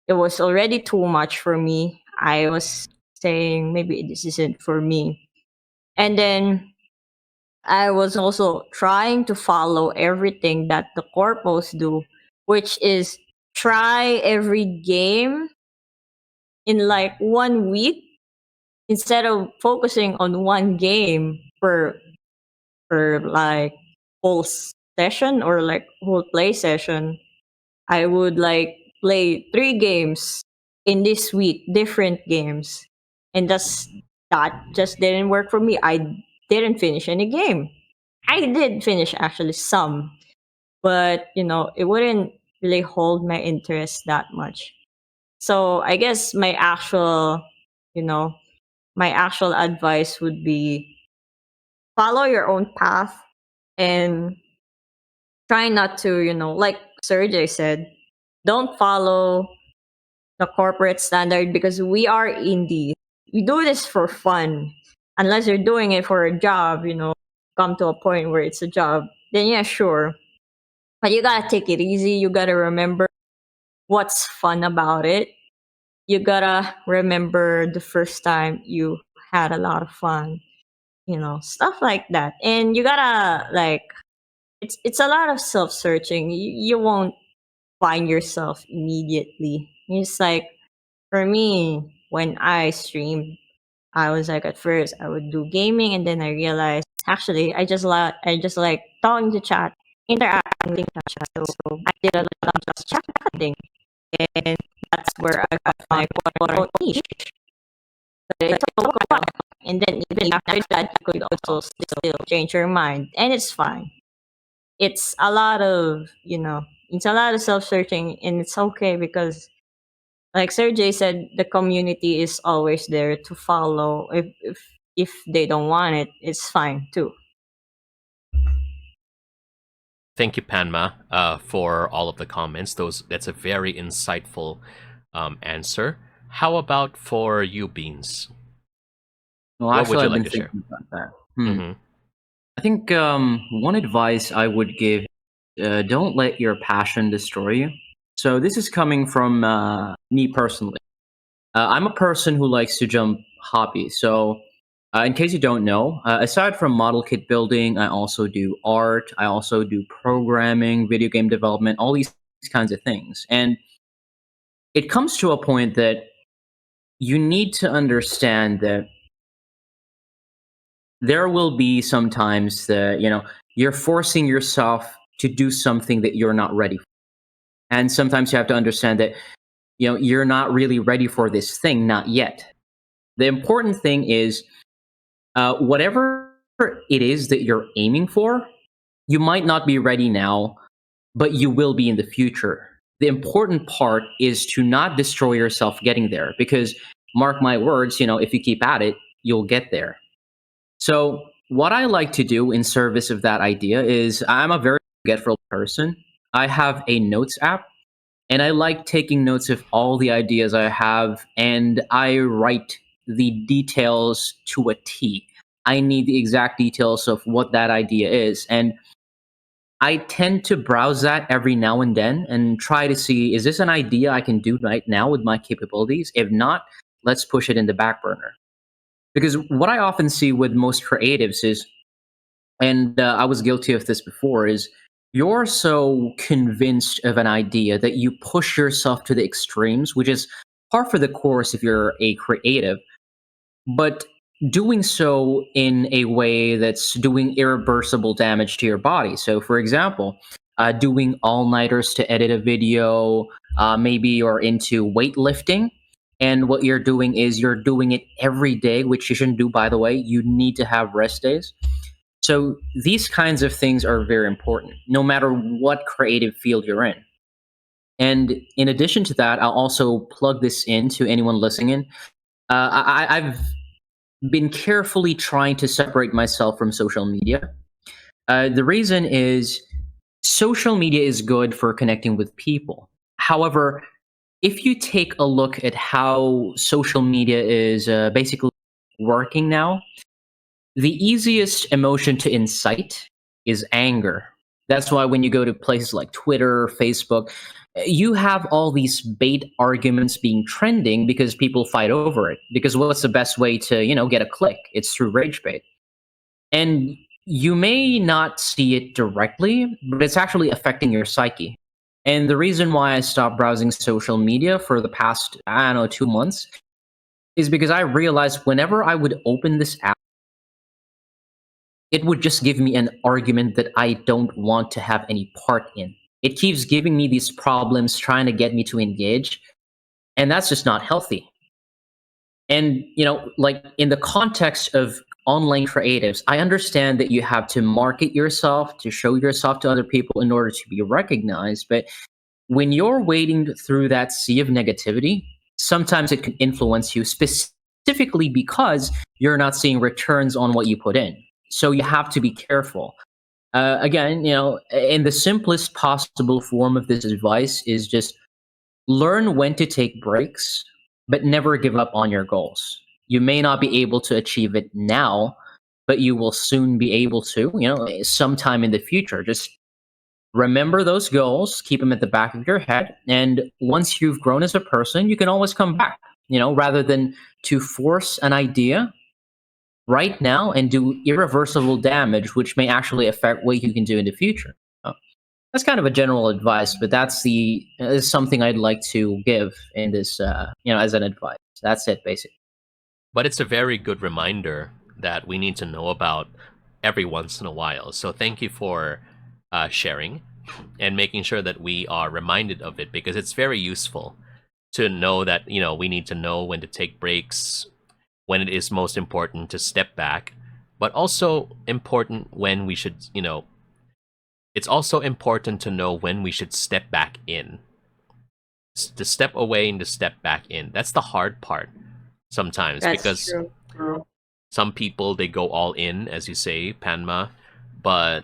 It was already too much for me. I was saying maybe this isn't for me. And then I was also trying to follow everything that the corpos do, which is try every game in like 1 week instead of focusing on one game per like whole session or like whole play session. I would like play 3 games in this week, different games. And that just didn't work for me. I didn't finish any game. I did finish actually some, but it wouldn't really hold my interest that much. So I guess you know, my actual advice would be follow your own path and try not to, like Serjay said, don't follow the corporate standard because we are indie. We do this for fun. Unless you're doing it for a job, come to a point where it's a job, then yeah, sure. But you gotta take it easy. You gotta remember what's fun about it. You gotta remember the first time you had a lot of fun, stuff like that. And you gotta like it's a lot of self searching. You won't find yourself immediately. It's like for me, when I streamed, I was like at first I would do gaming and then I realized actually I just like talking to chat, interacting with chat. So I did a lot of just chatting and that's where I got my quote unquote niche. But it took a while. And then even after that you could also still change your mind and it's fine. It's a lot of it's a lot of self searching and it's okay because like Sergey said, the community is always there to follow. If they don't want it, it's fine too. Thank you, Panma, for all of the comments. That's a very insightful answer. How about for you, Beans? Well, What would actually, you I've like been to share? thinking about that. Hmm. I think one advice I would give: don't let your passion destroy you. So this is coming from me personally. I'm a person who likes to jump hobbies. So, in case you don't know, aside from model kit building, I also do art. I also do programming, video game development, all these kinds of things. And it comes to a point that you need to understand that there will be sometimes that you're forcing yourself to do something that you're not ready for. And sometimes you have to understand that you're not really ready for this thing, not yet. The important thing is, whatever it is that you're aiming for, you might not be ready now, but you will be in the future. The important part is to not destroy yourself getting there, because mark my words, if you keep at it, you'll get there. So, what I like to do in service of that idea is, I'm a very forgetful person. I have a notes app, and I like taking notes of all the ideas I have, and I write the details to a T. I need the exact details of what that idea is. And I tend to browse that every now and then and try to see, is this an idea I can do right now with my capabilities? If not, let's push it in the back burner. Because what I often see with most creatives is, and I was guilty of this before, is you're so convinced of an idea that you push yourself to the extremes, which is par for the course if you're a creative, but doing so in a way that's doing irreversible damage to your body. So, for example, doing all nighters to edit a video, maybe you're into weightlifting. And what you're doing is you're doing it every day, which you shouldn't do, by the way. You need to have rest days. So these kinds of things are very important, no matter what creative field you're in. And in addition to that, I'll also plug this in to anyone listening. I've been carefully trying to separate myself from social media. The reason is social media is good for connecting with people. However, if you take a look at how social media is basically working now, the easiest emotion to incite is anger. That's why when you go to places like Twitter, Facebook, you have all these bait arguments being trending because people fight over it. Because what's the best way to, get a click? It's through rage bait. And you may not see it directly, but it's actually affecting your psyche. And the reason why I stopped browsing social media for the past, I don't know, 2 months is because I realized whenever I would open this app, it would just give me an argument that I don't want to have any part in. It keeps giving me these problems, trying to get me to engage, and that's just not healthy. And, like in the context of online creatives, I understand that you have to market yourself, to show yourself to other people in order to be recognized. But when you're wading through that sea of negativity, sometimes it can influence you specifically because you're not seeing returns on what you put in. So you have to be careful. Again, in the simplest possible form of this advice is just learn when to take breaks, but never give up on your goals. You may not be able to achieve it now, but you will soon be able to, sometime in the future. Just remember those goals, keep them at the back of your head. And once you've grown as a person, you can always come back, rather than to force an idea right now and do irreversible damage, which may actually affect what you can do in the future. That's kind of a general advice, but that's the is something I'd like to give in this, as an advice. That's it, basically. But it's a very good reminder that we need to know about every once in a while. So thank you for sharing and making sure that we are reminded of it, because it's very useful to know that, we need to know when to take breaks, when it is most important to step back, but also important when we should, it's also important to know when we should step back in. To step away and to step back in. That's the hard part sometimes, That's because true. some people, they go all in, as you say, Panma, but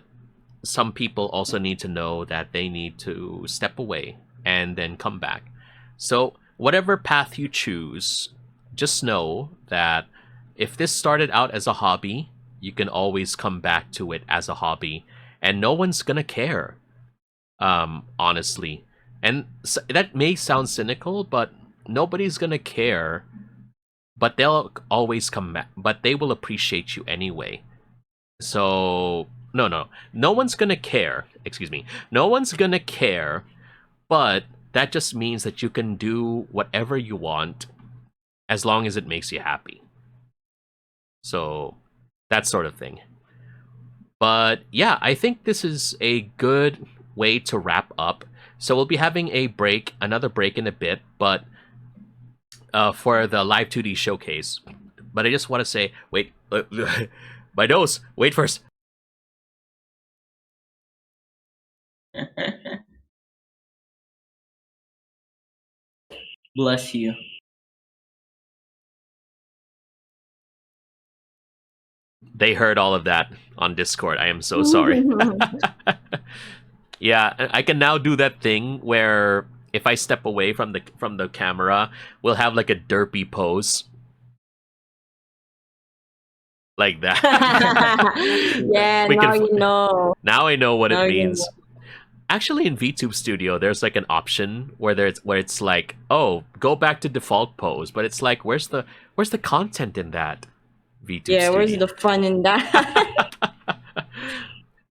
some people also need to know that they need to step away and then come back. So, whatever path you choose, just know that if this started out as a hobby, you can always come back to it as a hobby, and no one's gonna care, honestly. And that may sound cynical, but nobody's gonna care. But they'll always come back. But they will appreciate you anyway. So no one's gonna care. Excuse me. No one's gonna care. But that just means that you can do whatever you want as long as it makes you happy. So that sort of thing. But yeah, I think this is a good way to wrap up. So we'll be having another break in a bit, but for the live 2D showcase. But I just want to say, wait, my nose, wait first. Bless you. They heard all of that on Discord. I am so sorry. Yeah, I can now do that thing where if I step away from the camera, we'll have like a derpy pose. Like that. Yeah, We now can you know. Now I know what Now it you means. Actually, in VTube Studio, there's like an option where it's like, oh, go back to default pose, but it's like, where's the content in that VTube Yeah, Studio? where's the fun in that?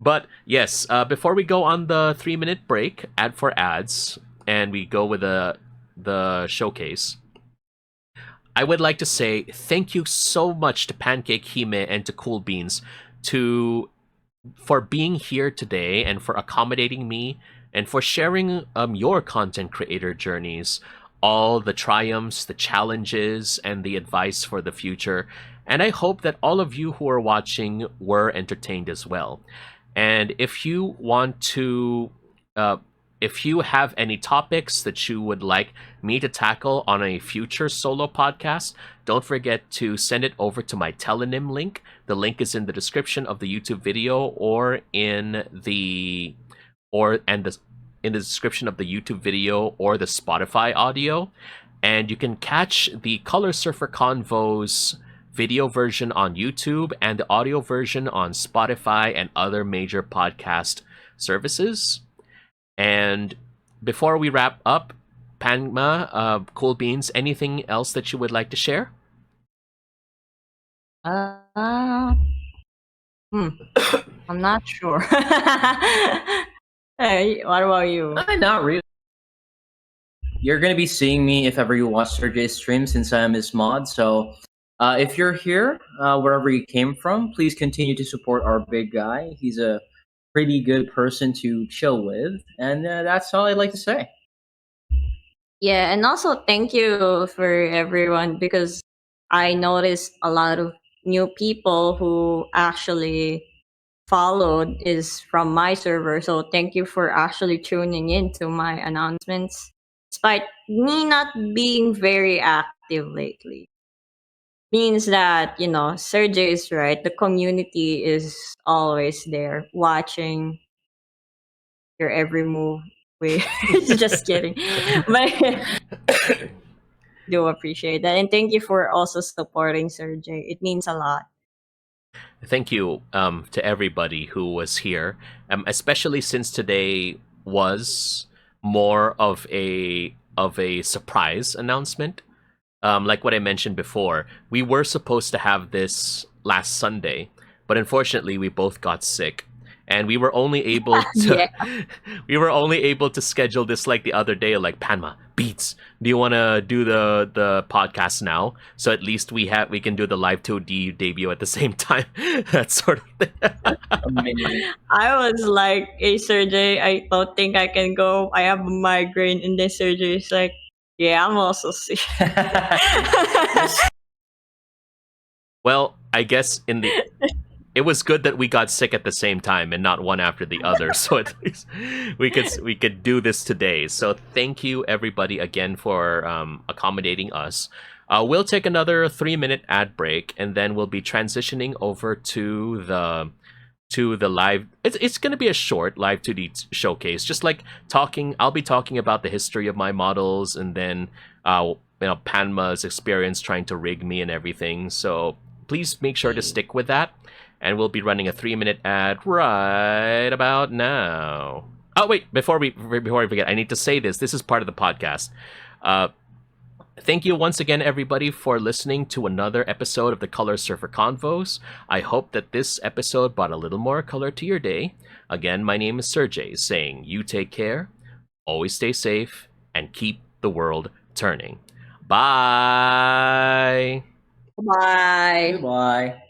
But yes, before we go on the 3-minute break, ad for ads, and we go with the showcase, I would like to say thank you so much to Pancake Hime and to Cool Beans for being here today and for accommodating me and for sharing your content creator journeys, all the triumphs, the challenges, and the advice for the future. And I hope that all of you who are watching were entertained as well. And if you want to, if you have any topics that you would like me to tackle on a future solo podcast, don't forget to send it over to my Telenym link. The link is in the description of the YouTube video or in the description of the YouTube video or the Spotify audio. And you can catch the Color Surfer Convos video version on YouTube and the audio version on Spotify and other major podcast services. And before we wrap up, Panma, Cool Beans, anything else that you would like to share? I'm not sure. Hey, what about you? Not really. You're gonna be seeing me if ever you watch Serjay's stream, since I am his mod. So if you're here, wherever you came from, please continue to support our big guy. He's a pretty good person to chill with, and that's all I'd like to say. Yeah, and also thank you for everyone, because I noticed a lot of new people who actually followed is from my server. So thank you for actually tuning in to my announcements, despite me not being very active lately. Means that, Sergey is right. The community is always there watching your every move. Wait, just kidding. But do appreciate that. And thank you for also supporting Sergey. It means a lot. Thank you to everybody who was here, especially since today was more of a surprise announcement. Like what I mentioned before, we were supposed to have this last Sunday, but unfortunately we both got sick. And we were only able to we were only able to schedule this like the other day, like, Panma, Beats, do you wanna do the podcast now? So at least we can do the live 2D debut at the same time. That sort of thing. I was like, hey Sergey, I don't think I can go. I have a migraine. And then Sergey is like, yeah, I'm also sick. Well, I guess it was good that we got sick at the same time and not one after the other. So at least we could do this today. So thank you everybody again for accommodating us. We'll take another 3-minute ad break, and then we'll be transitioning over to to the live. It's going to be a short live 2D showcase, just like talking. I'll be talking about the history of my models, and then Panma's experience trying to rig me and everything. So please make sure to stick with that, and we'll be running a 3-minute ad right about now. Oh wait, before we forget, I need to say this. This is part of the podcast. Thank you once again, everybody, for listening to another episode of the Color Surfer Convos. I hope that this episode brought a little more color to your day. Again, my name is Serjay, saying you take care, always stay safe, and keep the world turning. Bye! Bye. Goodbye.